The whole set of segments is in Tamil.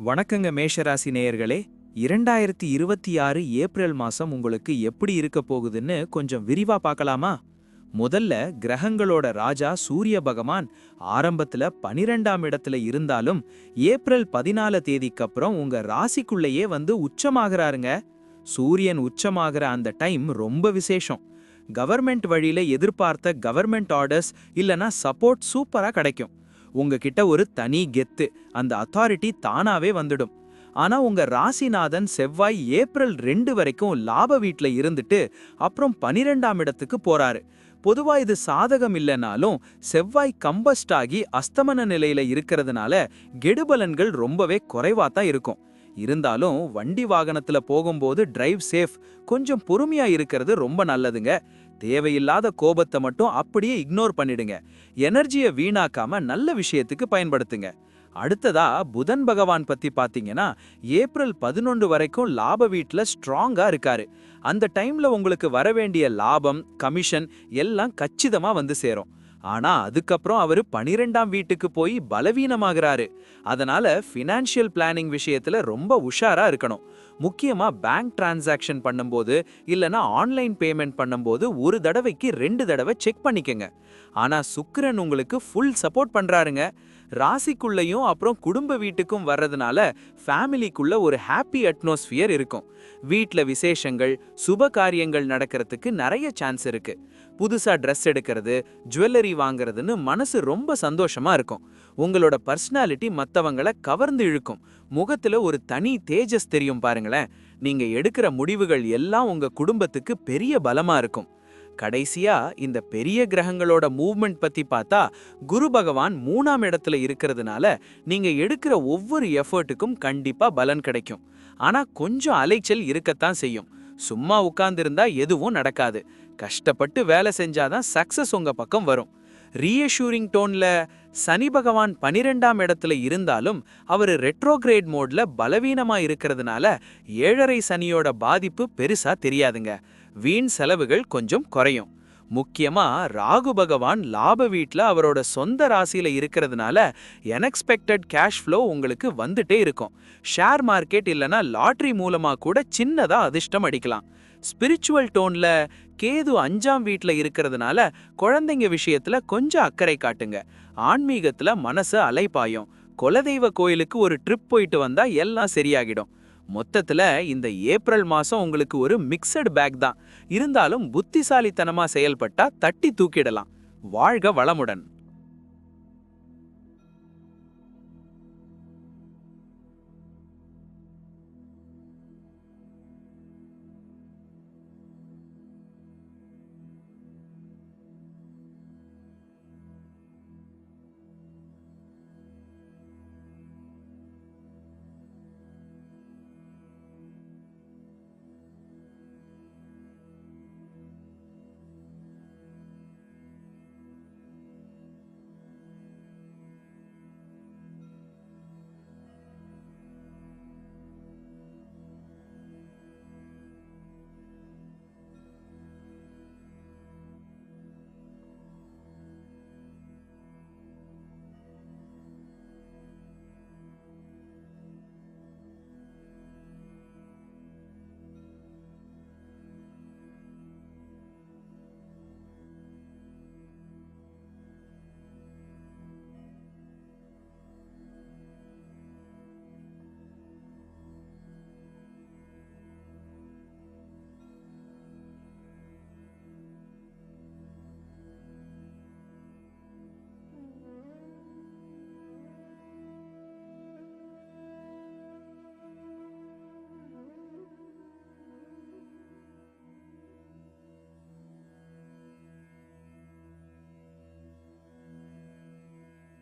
வணக்கங்க மேஷராசி நேயர்களே. 2026 ஏப்ரல் மாசம் உங்களுக்கு எப்படி இருக்க போகுதுன்னு கொஞ்சம் விரிவா பார்க்கலாமா? முதல்ல கிரகங்களோட ராஜா சூரிய பகவான் ஆரம்பத்துல 12ஆம் இடத்துல இருந்தாலும் ஏப்ரல் 14 தேதிக்கு அப்புறம் உங்க ராசிக்குள்ளேயே வந்து உச்சமாகறாருங்க. சூரியன் உச்சமாகற அந்த டைம் ரொம்ப விசேஷம். கவர்மெண்ட் வழியில எதிர்பார்த்த கவர்மெண்ட் ஆர்டர்ஸ் இல்லனா சப்போர்ட் சூப்பரா கிடைக்கும். உங்ககிட்ட ஒரு தனி கெத்து, அந்த அத்தாரிட்டி தானாவே வந்துடும். ஆனா உங்க ராசிநாதன் செவ்வாய் ஏப்ரல் 2 வரைக்கும் லாப வீட்ல இருந்துட்டு அப்புறம் 12ஆம் இடத்துக்கு போறாரு. பொதுவா இது சாதகம் இல்லைனாலும் செவ்வாய் கம்பஸ்ட் ஆகி அஸ்தமன நிலையில இருக்கிறதுனால கெடுபலன்கள் ரொம்பவே குறைவா தான் இருக்கும். இருந்தாலும் வண்டி வாகனத்துல போகும்போது டிரைவ் சேஃப், கொஞ்சம் பொறுமையா இருக்கிறது ரொம்ப நல்லதுங்க. தேவையில்லாத கோபத்தை மட்டும் அப்படியே இக்னோர் பண்ணிடுங்க. எனர்ஜியை வீணாக்காம நல்ல விஷயத்துக்கு பயன்படுத்துங்க. அடுத்ததா புதன் பகவான் பத்தி பாத்தீங்கன்னா ஏப்ரல் 11 வரைக்கும் லாப வீட்ல ஸ்ட்ராங்கா இருக்காரு. அந்த டைம்ல உங்களுக்கு வர வேண்டிய லாபம், கமிஷன் எல்லாம் கச்சிதமா வந்து சேரும். ஆனா அதுக்கப்புறம் அவரு 12ஆம் வீட்டுக்கு போய் பலவீனமாகறாரு. அதனால ஃபினான்ஷியல் பிளானிங் விஷயத்துல ரொம்ப உஷாரா இருக்கணும். முக்கியமா பேங்க் டிரான்சாக்ஷன் பண்ணும்போது இல்லனா ஆன்லைன் பேமெண்ட் பண்ணும்போது ஒரு தடவைக்கு 2 தடவை செக் பண்ணிக்கங்க. ஆனா சுக்கிரன் உங்களுக்கு ஃபுல் சப்போர்ட் பண்றாருங்க. ராசிக்குள்ளேயும் அப்புறம் குடும்ப வீட்டுக்கும் வர்றதுனால ஃபேமிலிக்குள்ள ஒரு ஹாப்பி அட்மாஸ்பியர் இருக்கும். வீட்ல விசேஷங்கள், சுப காரியங்கள் நடக்கிறதுக்கு நிறைய சான்ஸ் இருக்கு. புதுசா ட்ரெஸ் எடுக்கிறது, ஜுவல்லரி வாங்குறதுன்னு மனசு ரொம்ப சந்தோஷமா இருக்கும். உங்களோட பர்சனாலிட்டி மத்தவங்கள கவர்ந்து இழுக்கும். முகத்துல ஒரு தனி தேஜஸ் தெரியும் பாருங்களேன். நீங்க எடுக்கிற முடிவுகள் எல்லாம் உங்க குடும்பத்துக்கு பெரிய பலமா இருக்கும். கடைசியா இந்த பெரிய கிரகங்களோட மூவ்மெண்ட் பத்தி பார்த்தா குரு பகவான் 3ஆம் இடத்துல இருக்கிறதுனால நீங்க எடுக்கிற ஒவ்வொரு எஃபர்ட்டுக்கும் கண்டிப்பா பலன் கிடைக்கும். ஆனா கொஞ்சம் அலைச்சல் இருக்கத்தான் செய்யும். சும்மா உட்கார்ந்திருந்தா எதுவும் நடக்காது. கஷ்டப்பட்டு வேலை செஞ்சாதான் சக்சஸ் உங்க பக்கம் வரும். ரீஅஷூரிங் டோன்ல சனி பகவான் 12ஆம் இடத்துல இருந்தாலும் அவர் ரெட்ரோகிரேட் மோட்ல பலவீனமா இருக்கிறதுனால 7.5 சனியோட பாதிப்பு பெருசா தெரியாதுங்க. வீண் செலவுகள் கொஞ்சம் குறையும். முக்கியமா ராகு பகவான் லாப வீட்ல அவரோட சொந்த ராசியில இருக்கிறதுனால அன்எக்ஸ்பெக்டட் கேஷ் ஃப்ளோ உங்களுக்கு வந்துட்டே இருக்கும். ஷேர் மார்க்கெட் இல்லனா லாட்டரி மூலமா கூட சின்னதா அதிர்ஷ்டம் அடிக்கலாம். ஸ்பிரிச்சுவல் டோன்ல கேது 5ஆம் வீட்ல இருக்கிறதுனால குழந்தைங்க விஷயத்துல கொஞ்சம் அக்கறை காட்டுங்க. ஆன்மீகத்துல மனசு அலைபாயும். குலதெய்வ கோயிலுக்கு ஒரு ட்ரிப் போயிட்டு வந்தா எல்லாம் சரியாகிடும். மொத்தத்துல இந்த ஏப்ரல் மாசம் உங்களுக்கு ஒரு மிக்சட் பேக் தான். இருந்தாலும் புத்திசாலித்தனமா செயல்பட்டா தட்டி தூக்கிடலாம். வாழ்க வளமுடன்.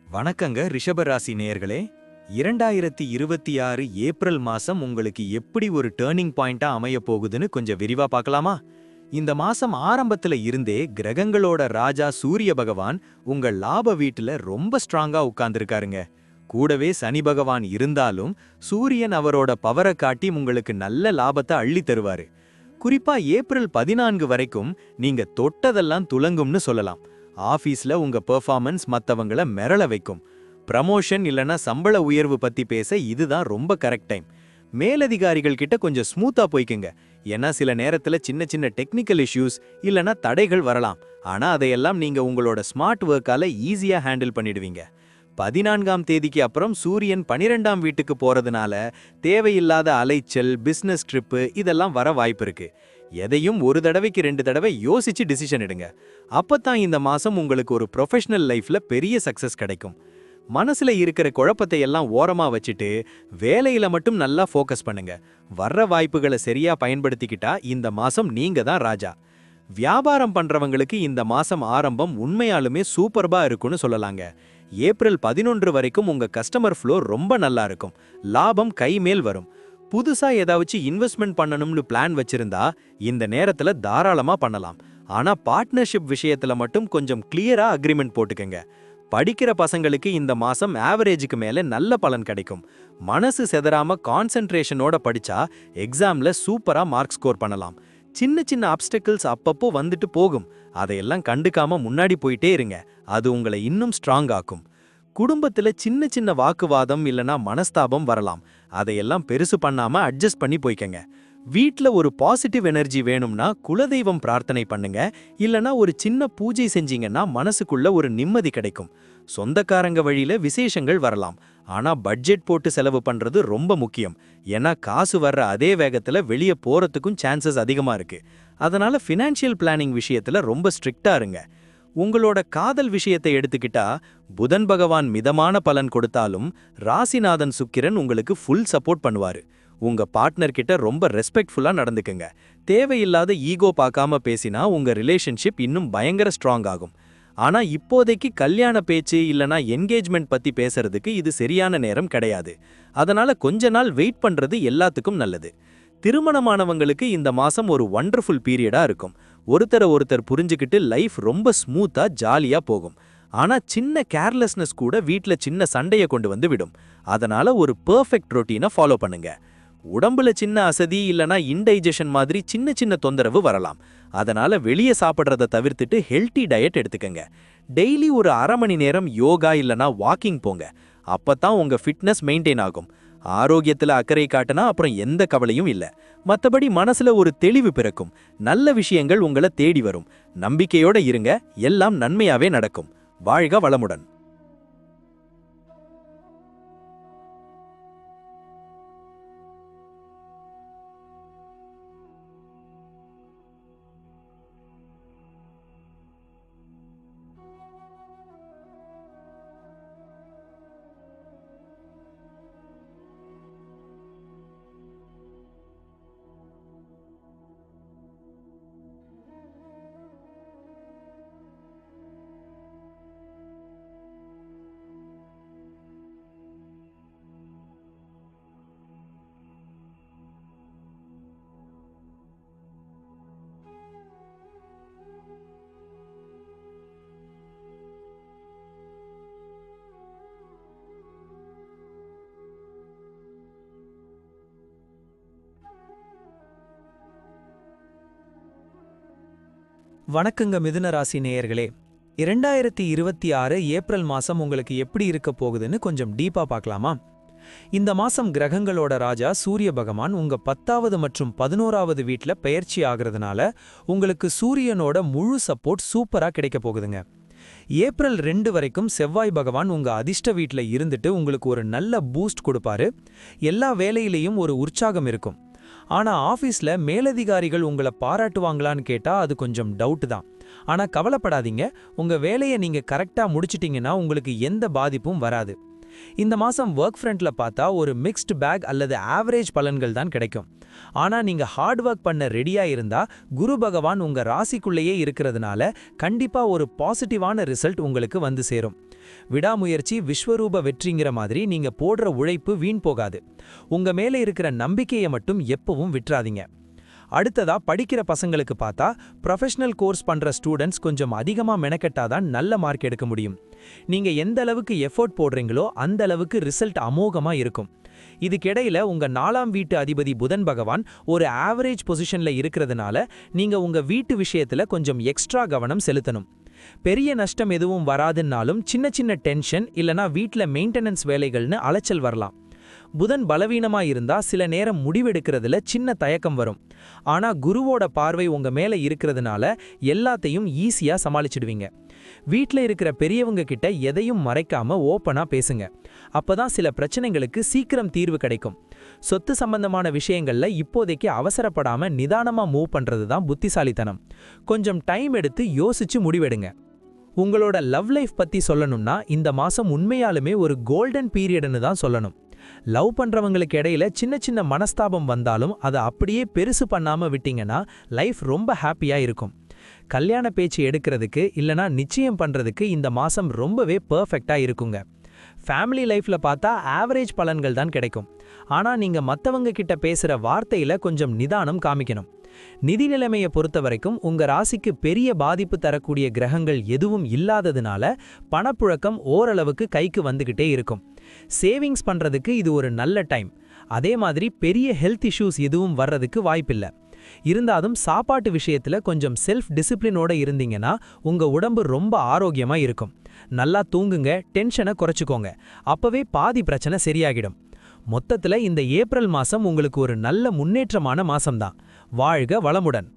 வணக்கங்க ரிஷபராசி நேயர்களே. 2026 ஏப்ரல் மாசம் உங்களுக்கு எப்படி ஒரு டேர்னிங் பாயிண்டா அமைய போகுதுன்னு கொஞ்சம் விரிவா பார்க்கலாமா? இந்த மாசம் ஆரம்பத்துல இருந்தே கிரகங்களோட ராஜா சூரிய பகவான் உங்க லாப வீட்டுல ரொம்ப ஸ்ட்ராங்கா உட்கார்ந்திருக்காருங்க. கூடவே சனி பகவான் இருந்தாலும் சூரியன் அவரோட பவரை காட்டி உங்களுக்கு நல்ல லாபத்தை அள்ளி தருவாரு. குறிப்பா ஏப்ரல் 14 வரைக்கும் நீங்க தொட்டதெல்லாம் துலங்கும்னு சொல்லலாம். ஆபீஸ்ல உங்க பெர்ஃபார்மன்ஸ் மத்தவங்கள மிரள வைக்கும். ப்ரமோஷன் இல்லனா சம்பள உயர்வு பத்தி பேச இதுதான் ரொம்ப கரெக்ட் டைம். மேலதிகாரிகள் கிட்ட கொஞ்சம் ஸ்மூத்தா போய்க்குங்க. ஏன்னா சில நேரத்துல சின்ன சின்ன டெக்னிக்கல் இஷ்யூஸ் இல்லனா தடைகள் வரலாம். ஆனா அதையெல்லாம் நீங்க உங்களோட ஸ்மார்ட் ஒர்க்கால ஈஸியா ஹேண்டில் பண்ணிடுவீங்க. 14ஆம் தேதிக்கு அப்புறம் சூரியன் 12ஆம் வீட்டுக்கு போறதுனால தேவையில்லாத அலைச்சல், பிசினஸ் ட்ரிப்பு இதெல்லாம் வர வாய்ப்பு இருக்கு. எதையும் ஒரு தடவைக்கு 2 தடவை யோசிச்சு டிசிஷன் எடுங்க. அப்பதான் இந்த மாசம் உங்களுக்கு ஒரு ப்ரொஃபஷனல் லைஃப்ல பெரிய சக்சஸ் கிடைக்கும். மனசுல இருக்கிற குழப்பத்தை எல்லாம் ஓரமா வச்சுட்டு வேலையில மட்டும் நல்லா ஃபோக்கஸ் பண்ணுங்க. வர்ற வாய்ப்புகளை சரியா பயன்படுத்திக்கிட்டா இந்த மாசம் நீங்க தான் ராஜா. வியாபாரம் பண்றவங்களுக்கு இந்த மாசம் ஆரம்பம் உண்மையாலுமே சூப்பர்பா இருக்குன்னு சொல்லலாங்க. ஏப்ரல் 11 வரைக்கும் உங்க கஸ்டமர் ஃப்ளோ ரொம்ப நல்லா இருக்கும். லாபம் கைமேல் வரும். புதுசா ஏதாச்சும் இன்வெஸ்ட்மெண்ட் பண்ணணும்னு பிளான் வச்சிருந்தா இந்த நேரத்துல தாராளமா பண்ணலாம். ஆனா பார்ட்னர்ஷிப் விஷயத்துல மட்டும் கொஞ்சம் கிளியரா அக்ரிமெண்ட் போட்டுக்கங்க. படிக்கிற பசங்களுக்கு இந்த மாசம் ஆவரேஜுக்கு மேல நல்ல பலன் கிடைக்கும். மனசு செதறாம கான்சென்ட்ரேஷனோட படிச்சா எக்ஸாம்ல சூப்பரா மார்க் ஸ்கோர் பண்ணலாம். சின்ன சின்ன அப்டக்கிள்ஸ் அப்பப்போ வந்துட்டு போகும். அதையெல்லாம் கண்டுக்காம முன்னாடி போயிட்டே இருங்க. அது உங்களை இன்னும் ஸ்ட்ராங் ஆக்கும். குடும்பத்துல சின்ன சின்ன வாக்குவாதம் இல்லனா மனஸ்தாபம் வரலாம். அதையெல்லாம் பெருசு பண்ணாம அட்ஜஸ்ட் பண்ணி போய்க்கங்க. வீட்ல ஒரு பாசிட்டிவ் எனர்ஜி வேணும்னா குலதெய்வம் பிரார்த்தனை பண்ணுங்க. இல்லனா ஒரு சின்ன பூஜை செஞ்சீங்கன்னா மனசுக்குள்ள ஒரு நிம்மதி கிடைக்கும். சொந்தக்காரங்க வழியில விசேஷங்கள் வரலாம். ஆனா பட்ஜெட் போட்டு செலவு பண்றது ரொம்ப முக்கியம். ஏன்னா காசு வர்ற அதே வேகத்துல வெளியே போறதுக்கும் சான்சஸ் அதிகமா இருக்கு. அதனால ஃபினான்ஷியல் பிளானிங் விஷயத்துல ரொம்ப ஸ்ட்ரிக்டா இருங்க. உங்களோட காதல் விஷயத்தை எடுத்துக்கிட்டா புதன் பகவான் மிதமான பலன் கொடுத்தாலும் ராசிநாதன் சுக்கிரன் உங்களுக்கு ஃபுல் சப்போர்ட் பண்ணுவாரு. உங்க பார்ட்னர் கிட்ட ரொம்ப ரெஸ்பெக்ட்ஃபுல்லா நடந்துக்குங்க. தேவையில்லாத ஈகோ பார்க்காம பேசினா உங்க ரிலேஷன்ஷிப் இன்னும் பயங்கர ஸ்ட்ராங் ஆகும். ஆனா இப்போதைக்கு கல்யாண பேச்சு இல்லனா என்கேஜ்மெண்ட் பத்தி பேசுறதுக்கு இது சரியான நேரம் கிடையாது. அதனால கொஞ்ச நாள் வெயிட் பண்றது எல்லாத்துக்கும் நல்லது. திருமணமானவங்களுக்கு இந்த மாசம் ஒரு வண்டர்ஃபுல் பீரியடா இருக்கும். ஒருத்தர் புரிஞ்சுக்கிட்டு லைஃப் ரொம்ப ஸ்மூத்தா ஜாலியா போகும். ஆனா சின்ன கேர்லெஸ்னஸ் கூட வீட்ல சின்ன சண்டைய கொண்டு வந்து விடும். அதனால ஒரு பெர்ஃபெக்ட் ரொட்டீனை ஃபாலோ பண்ணுங்க. உடம்புல சின்ன அசதி இல்லனா இன்டைஜஷன் மாதிரி சின்ன சின்ன தொந்தரவு வரலாம். அதனால வெளியே சாப்பிட்றத தவிர்த்துட்டு ஹெல்த்தி டயட் எடுத்துக்கங்க. டெய்லி ஒரு அரை மணி நேரம் யோகா இல்லனா வாக்கிங் போங்க. அப்பதான் உங்க ஃபிட்னஸ் மெயின்டைன் ஆகும். ஆரோக்கியத்துல அக்கறை காட்டினா அப்புறம் எந்த கவலையும் இல்ல. மத்தபடி மனசுல ஒரு தெளிவு பிறக்கும். நல்ல விஷயங்கள் உங்களை தேடி வரும். நம்பிக்கையோட இருங்க, எல்லாம் நன்மையாவே நடக்கும். வாழ்க வளமுடன். வணக்கங்க மிதுன ராசி நேயர்களே. 2026 ஏப்ரல் மாசம் உங்களுக்கு எப்படி இருக்க போகுதுன்னு கொஞ்சம் டீப்பா பார்க்கலாமா? இந்த மாசம் கிரகங்களோட ராஜா சூரிய பகவான் உங்க 10வது மற்றும் 11வது வீட்ல பெயர்ச்சி ஆகிறதுனால உங்களுக்கு சூரியனோட முழு சப்போர்ட் சூப்பரா கிடைக்க போகுதுங்க. ஏப்ரல் 2 வரைக்கும் செவ்வாய் பகவான் உங்க அதிர்ஷ்ட வீட்ல இருந்துட்டு உங்களுக்கு ஒரு நல்ல பூஸ்ட் கொடுப்பாரு. எல்லா வேலையிலையும் ஒரு உற்சாகம் இருக்கும். ஆனா ஆபீஸ்ல மேலதிகாரிகள் உங்களை பாராட்டுவாங்களான்னு கேட்டா அது கொஞ்சம் டவுட் தான். ஆனா கவலைப்படாதீங்க, உங்க வேலையை நீங்க கரெக்டா முடிச்சிட்டீங்கன்னா உங்களுக்கு எந்த பாதிப்பும் வராது. இந்த மாசம் ஒர்க் ஃப்ரண்ட்ல பார்த்தா ஒரு மிக்ஸ்டு பேக் அல்லது ஆவரேஜ் பலன்கள் தான் கிடைக்கும். ஆனா நீங்க ஹார்ட் ஒர்க் பண்ண ரெடியா இருந்தா குரு பகவான் உங்க ராசிக்குள்ளேயே இருக்கிறதுனால கண்டிப்பா ஒரு பாசிட்டிவான ரிசல்ட் உங்களுக்கு வந்து சேரும். விடாமுயற்சி விஸ்வரூப வெற்றிங்கிற மாதிரி நீங்க போடுற உழைப்பு வீண் போகாது. உங்க மேல இருக்கிற நம்பிக்கையை மட்டும் எப்பவும் விட்டுறாதீங்க. அடுத்ததா படிக்கிற பசங்களுக்கு பார்த்தா ப்ரொஃபஷனல் கோர்ஸ் பண்ற ஸ்டூடெண்ட்ஸ் கொஞ்சம் அதிகமா மெனக்கெட்டாதான் நல்ல மார்க் எடுக்க முடியும். நீங்க எந்த அளவுக்கு எஃபோர்ட் போடுறீங்களோ அந்த அளவுக்கு ரிசல்ட் அமோகமா இருக்கும். இதுக்கிடையில உங்க 4ஆம் வீட்டு அதிபதி புதன் பகவான் ஒரு ஆவரேஜ் பொசிஷன்ல இருக்கிறதுனால நீங்க உங்க வீட்டு விஷயத்துல கொஞ்சம் எக்ஸ்ட்ரா கவனம் செலுத்தணும். பெரிய நஷ்டம் எதுவும் வராதுன்னாலும் சின்ன சின்ன டென்ஷன் இல்லனா வீட்ல மெயின்டெனன்ஸ் வேலைகள்னு அலைச்சல் வரலாம். புதன் பலவீனமா இருந்தா சில நேரம் முடிவெடுக்கிறதுல சின்ன தயக்கம் வரும். ஆனா குருவோட பார்வை உங்க மேல இருக்கிறதுனால எல்லாத்தையும் ஈஸியா சமாளிச்சிடுவீங்க. வீட்ல இருக்கிற பெரியவங்க கிட்ட எதையும் மறைக்காம ஓப்பனா பேசுங்க. அப்பதான் சில பிரச்சனைகளுக்கு சீக்கிரம் தீர்வு கிடைக்கும். சொத்து சம்பந்தமான விஷயங்கள்ல இப்போதைக்கு அவசரப்படாம நிதானமா மூவ் பண்றது தான் புத்திசாலித்தனம். கொஞ்சம் டைம் எடுத்து யோசிச்சு முடிவெடுங்க. உங்களோட லவ் லைஃப் பத்தி சொல்லணும்னா இந்த மாசம் உண்மையாலுமே ஒரு கோல்டன் பீரியட்னு தான் சொல்லணும். லவ் பண்றவங்களுக்கு இடையில சின்ன சின்ன மனஸ்தாபம் வந்தாலும் அதை அப்படியே பெருசு பண்ணாம விட்டீங்கன்னா லைஃப் ரொம்ப ஹாப்பியா இருக்கும். கல்யாண பேச்சு எடுக்கிறதுக்கு இல்லனா நிச்சயம் பண்றதுக்கு இந்த மாசம் ரொம்பவே பெர்ஃபெக்ட்டா இருக்குங்க. ஃபேமிலி லைஃப்ல பார்த்தா ஆவரேஜ் பலன்கள் தான் கிடைக்கும். ஆனா நீங்க மத்தவங்க கிட்ட பேசுற வார்த்தையில கொஞ்சம் நிதானம் காமிக்கணும். நிதி நிலைமையை பொறுத்த வரைக்கும் உங்க ராசிக்கு பெரிய பாதிப்பு தரக்கூடிய கிரகங்கள் எதுவும் இல்லாததுனால பணப்புழக்கம் ஓரளவுக்கு கைக்கு வந்துகிட்டே இருக்கும். சேவிங்ஸ் பண்றதுக்கு இது ஒரு நல்ல டைம். அதே மாதிரி பெரிய ஹெல்த் இஷ்யூஸ் எதுவும் வர்றதுக்கு வாய்ப்பில்லை. இருந்தாலும் சாப்பாட்டு விஷயத்துல கொஞ்சம் செல்ஃப் டிசிப்ளினோட இருந்தீங்கன்னா உங்க உடம்பு ரொம்ப ஆரோக்கியமா இருக்கும். நல்லா தூங்குங்க, டென்ஷனை குறைச்சுக்கோங்க. அப்பவே பாதி பிரச்சனை சரியாகிடும். மொத்தத்துல இந்த ஏப்ரல் மாசம் உங்களுக்கு ஒரு நல்ல முன்னேற்றமான மாசம்தான். வாழ்க வளமுடன்.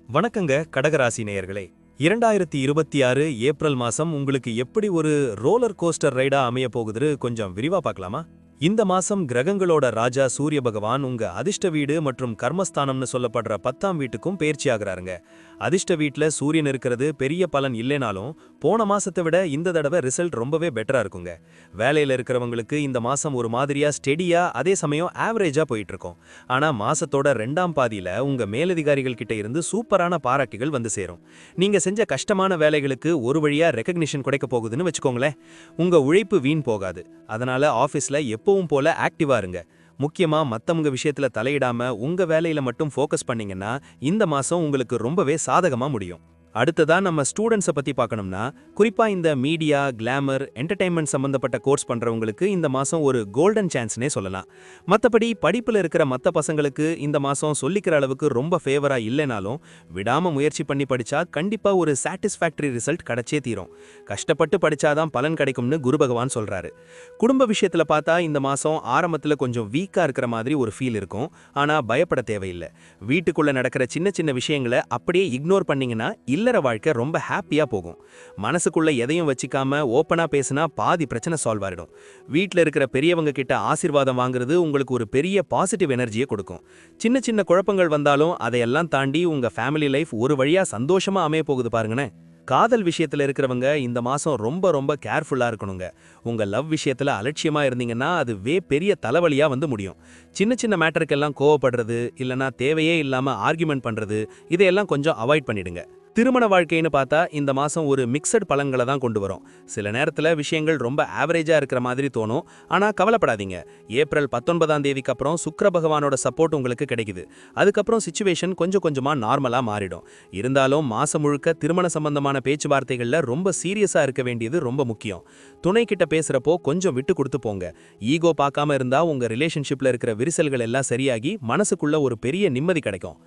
வணக்கங்க கடகராசி நேயர்களே. 2026 ஏப்ரல் மாசம் உங்களுக்கு எப்படி ஒரு ரோலர் கோஸ்டர் ரைடா அமைய போகுதுன்னு கொஞ்சம் விரிவா பார்க்கலாமா? இந்த மாசம் கிரகங்களோட ராஜா சூரிய பகவான் உங்க அதிர்ஷ்ட வீடு மற்றும் கர்மஸ்தானம்னு சொல்லப்படுற 10ஆம் வீட்டுக்கும் பயிற்சி ஆகுறாருங்க. அதிர்ஷ்ட வீட்ல சூரியன் இருக்கிறது பெரிய பலன் இல்லைனாலும் போன மாசத்தை விட இந்த தடவை ரிசல்ட் ரொம்பவே பெட்டரா இருக்குங்க. வேலையில இருக்கிறவங்களுக்கு இந்த மாசம் ஒரு மாதிரியா ஸ்டெடியா அதே சமயம் ஆவரேஜா போயிட்டு இருக்கும். ஆனா மாசத்தோட 2ஆம் பாதியில உங்க மேலதிகாரிகள் கிட்ட இருந்து சூப்பரான பாராட்டுகள் வந்து சேரும். நீங்க செஞ்ச கஷ்டமான வேலைகளுக்கு ஒரு வழியா ரெகக்னிஷன் கிடைக்க போகுதுன்னு வச்சுக்கோங்களேன். உங்க உழைப்பு வீண் போகாது. அதனால ஆபீஸ்ல எப்பவும் போல ஆக்டிவா இருங்க. முக்கியமா மத்தவங்க விஷயத்துல தலையிடாம உங்க வேலையில மட்டும் ஃபோக்கஸ் பண்ணீங்கன்னா இந்த மாசம் உங்களுக்கு ரொம்பவே சாதகமா முடியும். அடுத்ததா நம்ம ஸ்டூடெண்ட்ஸை பத்தி பார்க்கணும்னா குறிப்பா இந்த மீடியா, கிளாமர், என்டர்டைன்மெண்ட் சம்பந்தப்பட்ட கோர்ஸ் பண்றவங்களுக்கு இந்த மாசம் ஒரு கோல்டன் சான்ஸ்னே சொல்லலாம். மத்தபடி படிப்புல இருக்கிற மத்த பசங்களுக்கு இந்த மாசம் சொல்லிக்கிற அளவுக்கு ரொம்ப ஃபேவரா இல்லைனாலும் விடாம முயற்சி பண்ணி படிச்சா கண்டிப்பா ஒரு சாட்டிஸ்ஃபேக்டரி ரிசல்ட் கிடைச்சே தீரும். கஷ்டப்பட்டு படிச்சாதான் பலன் கிடைக்கும்னு குரு பகவான் சொல்றாரு. குடும்ப விஷயத்துல பார்த்தா இந்த மாசம் ஆரம்பத்துல கொஞ்சம் வீக்கா இருக்கிற மாதிரி ஒரு ஃபீல் இருக்கும். ஆனா பயப்பட தேவையில்லை. வீட்டுக்குள்ள நடக்கிற சின்ன சின்ன விஷயங்களை அப்படியே இக்னோர் பண்ணீங்கன்னா இல்லற வாழ்க்கை ரொம்ப ஹாப்பியா போகும். மனசுக்குள்ள எதையும் வச்சுக்காம ஓப்பனா பேசினா பாதி பிரச்சனை சால்வ் ஆயிடும். வீட்ல இருக்கிற பெரியவங்க கிட்ட ஆசீர்வாதம் வாங்குறது உங்களுக்கு ஒரு பெரிய பாசிட்டிவ் எனர்ஜியை கொடுக்கும். சின்ன சின்ன குழப்பங்கள் வந்தாலும் அதையெல்லாம் தாண்டி உங்க ஃபேமிலி லைஃப் ஒரு வழியா சந்தோஷமா அமைய போகுது பாருங்கண்ணே. காதல் விஷயத்துல இருக்கிறவங்க இந்த மாசம் ரொம்ப ரொம்ப கேர்ஃபுல்லா இருக்கணுங்க. உங்க லவ் விஷயத்துல அலட்சியமா இருந்தீங்கன்னா அதுவே பெரிய தலைவலியா வந்து முடியும். சின்ன சின்ன மேட்டருக்கெல்லாம் கோவப்படுறது இல்லனா தேவையே இல்லாம ஆர்கியூமெண்ட் பண்றது இதையெல்லாம் கொஞ்சம் அவாய்ட் பண்ணிடுங்க. திருமண வாழ்க்கைன்னு பார்த்தா இந்த மாசம் ஒரு மிக்சட் பலன்களை தான் கொண்டு வரும். சில நேரத்துல விஷயங்கள் ரொம்ப ஆவரேஜா இருக்கிற மாதிரி தோணும். ஆனா கவலைப்படாதீங்க. ஏப்ரல் 19ஆம் தேதிக்கு அப்புறம் சுக்கிர பகவானோட சப்போர்ட் உங்களுக்கு கிடைக்குது. அதுக்கப்புறம் சிச்சுவேஷன் கொஞ்சம் கொஞ்சமா நார்மலா மாறிடும். இருந்தாலும் மாசம் முழுக்க திருமண சம்பந்தமான பேச்சுவார்த்தைகள்ல ரொம்ப சீரியஸா இருக்க வேண்டியது ரொம்ப முக்கியம். துணை கிட்ட பேசுறப்போ கொஞ்சம் விட்டு கொடுத்து போங்க. ஈகோ பார்க்காம இருந்தா உங்க ரிலேஷன்ஷிப்ல இருக்கிற விரிசல்கள் எல்லாம் சரியாகி மனசுக்குள்ள ஒரு பெரிய நிம்மதி கிடைக்கும்.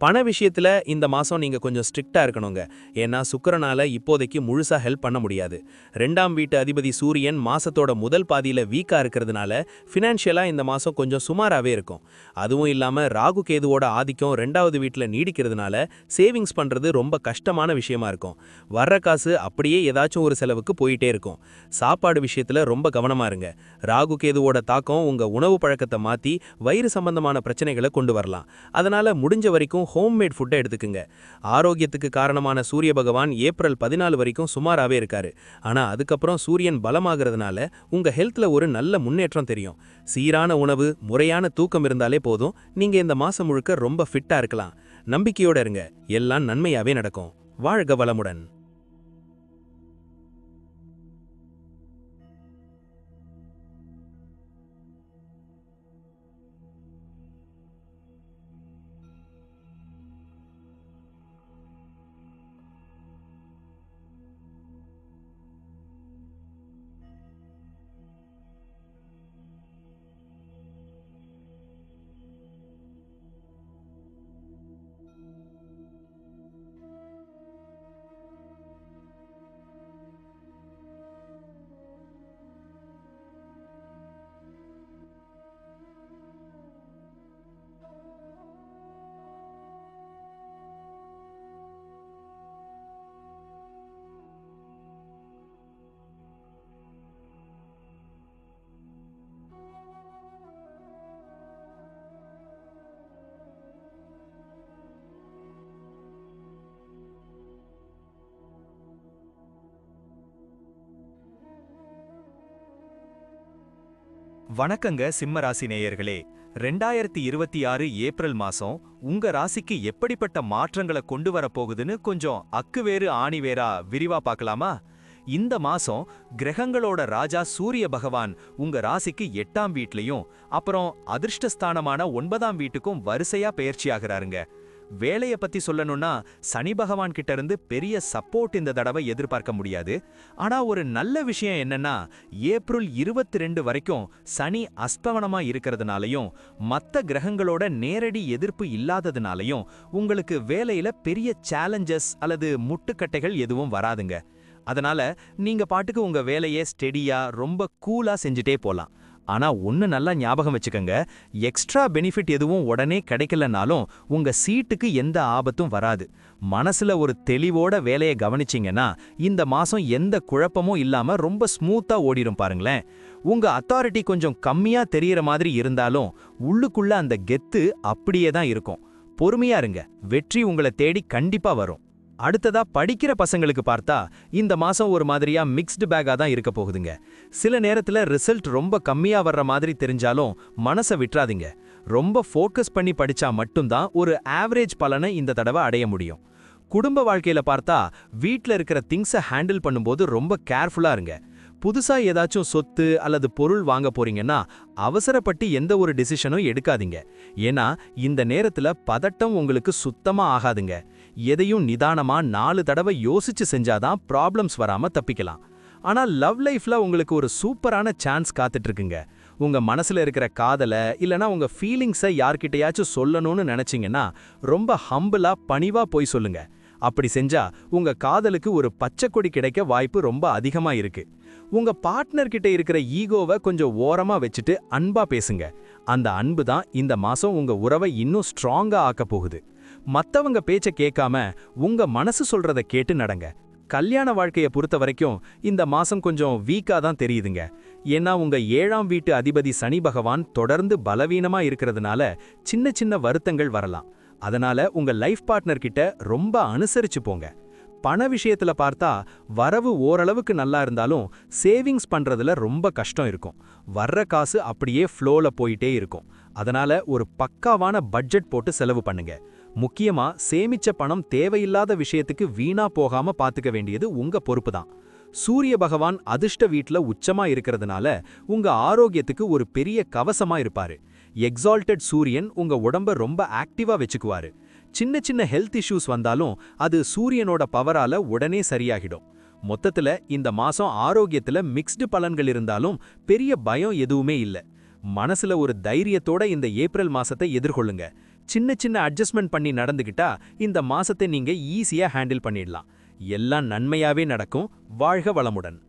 பண விஷயத்துல இந்த மாசம் நீங்க கொஞ்சம் ஸ்ட்ரிக்டா இருக்கணுங்க. ஏன்னா சுக்கிரனால இப்போதைக்கு முழுசா ஹெல்ப் பண்ண முடியாது. 2ஆம் வீட்டு அதிபதி சூரியன் மாசத்தோட முதல் பாதியில வீக்கா இருக்கிறதுனால ஃபினான்ஷியலா இந்த மாசம் கொஞ்சம் சுமாராவே இருக்கும். அதுவும் இல்லாம ராகு கேதுவோட ஆதிக்கம் 2வது வீட்டுல நீடிக்கிறதுனால சேவிங்ஸ் பண்றது ரொம்ப கஷ்டமான விஷயமா இருக்கும். வர்ற காசு அப்படியே ஏதாச்சும் ஒரு செலவுக்கு போயிட்டே இருக்கும். சாப்பாடு விஷயத்துல ரொம்ப கவனமா இருங்க. ராகு கேதுவோட தாக்கம் உங்க உணவு பழக்கத்தை மாத்தி வயிறு சம்பந்தமான பிரச்சனைகளை கொண்டு வரலாம். அதனால முடிஞ்ச வரைக்கும் ஹோம்மேட் ஃபுட்டை எடுத்துக்குங்க. ஆரோக்கியத்துக்கு காரணமான சூரிய பகவான் ஏப்ரல் 14 வரைக்கும் சுமாராவே இருக்காரு. ஆனா அதுக்கப்புறம் சூரியன் பலமாகிறதுனால உங்க ஹெல்த்ல ஒரு நல்ல முன்னேற்றம் தெரியும். சீரான உணவு, முறையான தூக்கம் இருந்தாலே போதும், நீங்க இந்த மாசம் முழுக்க ரொம்ப ஃபிட்டா இருக்கலாம். நம்பிக்கையோட இருங்க, எல்லாம் நன்மையாவே நடக்கும். வாழ்க வளமுடன். வணக்கங்க சிம்ம ராசி நேயர்களே. 2026 ஏப்ரல் மாசம் உங்க ராசிக்கு எப்படிப்பட்ட மாற்றங்களை கொண்டு வரப்போகுதுன்னு கொஞ்சம் அக்குவேறு ஆணிவேரா விரிவா பார்க்கலாமா? இந்த மாசம் கிரகங்களோட ராஜா சூரிய பகவான் உங்க ராசிக்கு 8ஆம் வீட்லயும் அப்புறம் அதிர்ஷ்டஸ்தானமான 9ஆம் வீட்டுக்கும் வரிசையா பெயர்ச்சியாகிறாருங்க. வேலைய பத்தி சொல்லணும்னா சனி பகவான் கிட்ட இருந்து பெரிய சப்போர்ட் இந்த தடவை எதிர்பார்க்க முடியாது. ஆனா ஒரு நல்ல விஷயம் என்னன்னா ஏப்ரல் 22 வரைக்கும் சனி அஸ்தமனமா இருக்கிறதுனாலையும் மத்த கிரகங்களோட நேரடி எதிர்ப்பு இல்லாததுனாலையும் உங்களுக்கு வேலையில பெரிய சேலஞ்சஸ் அல்லது முட்டுக்கட்டைகள் எதுவும் வராதுங்க. அதனால நீங்க பாட்டுக்கு உங்க வேலையை ஸ்டெடியா ரொம்ப கூலா செஞ்சுட்டே போலாம். ஆனா ஒன்னு நல்லா ஞாபகம் வச்சுக்கங்க, எக்ஸ்ட்ரா பெனிஃபிட் எதுவும் உடனே கிடைக்கலனாலும் உங்க சீட்டுக்கு எந்த ஆபத்தும் வராது. மனசுல ஒரு தெளிவோட வேலையை கவனிச்சிங்கன்னா இந்த மாசம் எந்த குழப்பமும் இல்லாம ரொம்ப ஸ்மூத்தா ஓடிடும் பாருங்களேன். உங்க அத்தாரிட்டி கொஞ்சம் கம்மியா தெரியற மாதிரி இருந்தாலும் உள்ளுக்குள்ள அந்த கெத்து அப்படியே தான் இருக்கும். பொறுமையா இருங்க, வெற்றி உங்களை தேடி கண்டிப்பா வரும். அடுத்ததா படிக்கிற பசங்களுக்கு பார்த்தா இந்த மாசம் ஒரு மாதிரியா மிக்ஸ்டு பேக்கா தான் இருக்க போகுதுங்க. சில நேரத்துல ரிசல்ட் ரொம்ப கம்மியா வர்ற மாதிரி தெரிஞ்சாலும் மனசை விட்டுறாதீங்க. ரொம்ப ஃபோக்கஸ் பண்ணி படிச்சா மட்டும்தான் ஒரு ஆவரேஜ் பலனை இந்த தடவை அடைய முடியும். குடும்ப வாழ்க்கையில பார்த்தா வீட்ல இருக்கிற திங்ஸை ஹேண்டில் பண்ணும்போது ரொம்ப கேர்ஃபுல்லா இருங்க. புதுசா ஏதாச்சும் சொத்து அல்லது பொருள் வாங்க போறீங்கன்னா அவசரப்பட்டு எந்த ஒரு டிசிஷனும் எடுக்காதீங்க. ஏன்னா இந்த நேரத்துல பதட்டம் உங்களுக்கு சுத்தமா ஆகாதுங்க. எதையும் நிதானமா 4 தடவை யோசிச்சு செஞ்சாதான் ப்ராப்ளம்ஸ் வராம தப்பிக்கலாம். ஆனா லவ் லைஃப்ல உங்களுக்கு ஒரு சூப்பரான சான்ஸ் காத்துட்டு இருக்குங்க. உங்க மனசுல இருக்கிற காதல இல்லனா உங்க ஃபீலிங்ஸை யார்கிட்டயாச்சும் சொல்லணும்னு நினைச்சீங்கன்னா ரொம்ப ஹம்பிளா பணிவா போய் சொல்லுங்க. அப்படி செஞ்சா உங்க காதலுக்கு ஒரு பச்சை கொடி கிடைக்க வாய்ப்பு ரொம்ப அதிகமா இருக்கு. உங்க பார்ட்னர் கிட்ட இருக்கிற ஈகோவை கொஞ்சம் ஓரமா வச்சுட்டு அன்பா பேசுங்க. அந்த அன்பு தான் இந்த மாசம் உங்க உறவை இன்னும் ஸ்ட்ராங்கா ஆக்க போகுது. மத்தவங்க பேச்ச கேட்காம உங்க மனசு சொல்றத கேட்டு நடங்க. கல்யாண வாழ்க்கையை பொறுத்த வரைக்கும் இந்த மாசம் கொஞ்சம் வீக்கா தான் தெரியுதுங்க. ஏன்னா உங்க 7ஆம் வீட்டு அதிபதி சனி பகவான் தொடர்ந்து பலவீனமா இருக்கிறதுனால சின்ன சின்ன வருத்தங்கள் வரலாம். அதனால உங்க லைஃப் பார்ட்னர் கிட்ட ரொம்ப அனுசரிச்சு போங்க. பண விஷயத்துல பார்த்தா வரவு ஓரளவுக்கு நல்லா இருந்தாலும் சேவிங்ஸ் பண்றதுல ரொம்ப கஷ்டம் இருக்கும். வர்ற காசு அப்படியே ஃப்ளோல போயிட்டே இருக்கும். அதனால ஒரு பக்காவான பட்ஜெட் போட்டு செலவு பண்ணுங்க. முக்கியமா சேமிச்ச பணம் தேவையில்லாத விஷயத்துக்கு வீணா போகாம பாத்துக்க வேண்டியது உங்க பொறுப்பு தான். சூரிய பகவான் அதிர்ஷ்ட வீட்ல உச்சமா இருக்கிறதுனால உங்க ஆரோக்கியத்துக்கு ஒரு பெரிய கவசமா இருப்பாரு. எக்ஸால்டட் சூரியன் உங்க உடம்ப ரொம்ப ஆக்டிவா வச்சுக்குவாரு. சின்ன சின்ன ஹெல்த் இஷ்யூஸ் வந்தாலும் அது சூரியனோட பவரால உடனே சரியாகிடும். மொத்தத்துல இந்த மாசம் ஆரோக்கியத்துல மிக்ஸ்டு பலன்கள் இருந்தாலும் பெரிய பயம் எதுவுமே இல்ல. மனசுல ஒரு தைரியத்தோட இந்த ஏப்ரல் மாசத்தை எதிர்கொள்ளுங்க. சின்ன சின்ன அட்ஜஸ்ட்மெண்ட் பண்ணி நடந்துகிட்டா இந்த மாசத்தை நீங்க ஈஸியா ஹேண்டில் பண்ணிடலாம். எல்லாம் நன்மையாவே நடக்கும். வாழ்க வளமுடன்.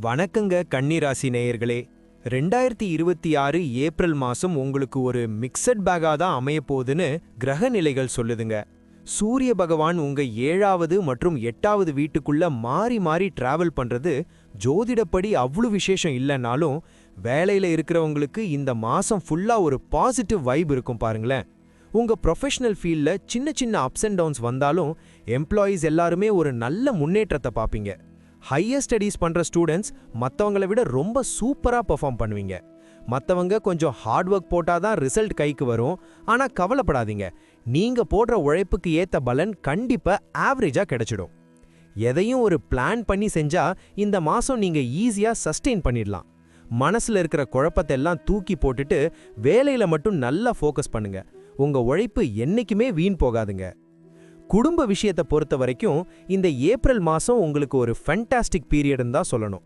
வணக்கங்க கன்னிராசி நேயர்களே. 2026 ஏப்ரல் மாசம் உங்களுக்கு ஒரு மிக்சட் பேக்கா தான் அமையப் போகுதுன்னு கிரக நிலைகள் சொல்லுதுங்க. சூரிய பகவான் உங்க 7வது மற்றும் 8வது வீட்டுக்குள்ள மாறி மாறி டிராவல் பண்றது ஜோதிடப்படி அவ்வளவு விசேஷம் இல்லைனாலும் வேலையில இருக்கிறவங்களுக்கு இந்த மாசம் ஃபுல்லா ஒரு பாசிட்டிவ் வைப் இருக்கும் பாருங்களேன். உங்க ப்ரொஃபஷனல் ஃபீல்ட்ல சின்ன சின்ன அப்ஸ் அண்ட் டவுன்ஸ் வந்தாலும் எம்ப்ளாயீஸ் எல்லாருமே ஒரு நல்ல முன்னேற்றத்தை பார்ப்பீங்க. ஹையர் ஸ்டடீஸ் பண்ற ஸ்டூடெண்ட்ஸ் மற்றவங்களை விட ரொம்ப சூப்பரா பெர்ஃபார்ம் பண்ணுவீங்க. மற்றவங்க கொஞ்சம் ஹார்ட் ஒர்க் போட்டாதான் ரிசல்ட் கைக்கு வரும். ஆனா கவலைப்படாதீங்க, நீங்க போடுற உழைப்புக்கு ஏத்த பலன் கண்டிப்பா ஆவரேஜா கிடைச்சிடும். எதையும் ஒரு பிளான் பண்ணி செஞ்சா இந்த மாசம் நீங்க ஈஸியா சஸ்டெயின் பண்ணிடலாம். மனசுல இருக்கிற குழப்பத்தெல்லாம் தூக்கி போட்டுட்டு வேலையில மட்டும் நல்லா ஃபோக்கஸ் பண்ணுங்க. உங்க உழைப்பு என்னைக்குமே வீண் போகாதுங்க. குடும்ப விஷயத்தை பொறுத்த வரைக்கும் இந்த ஏப்ரல் மாசம் உங்களுக்கு ஒரு ஃபென்டாஸ்டிக் பீரியட்னு தான் சொல்லணும்.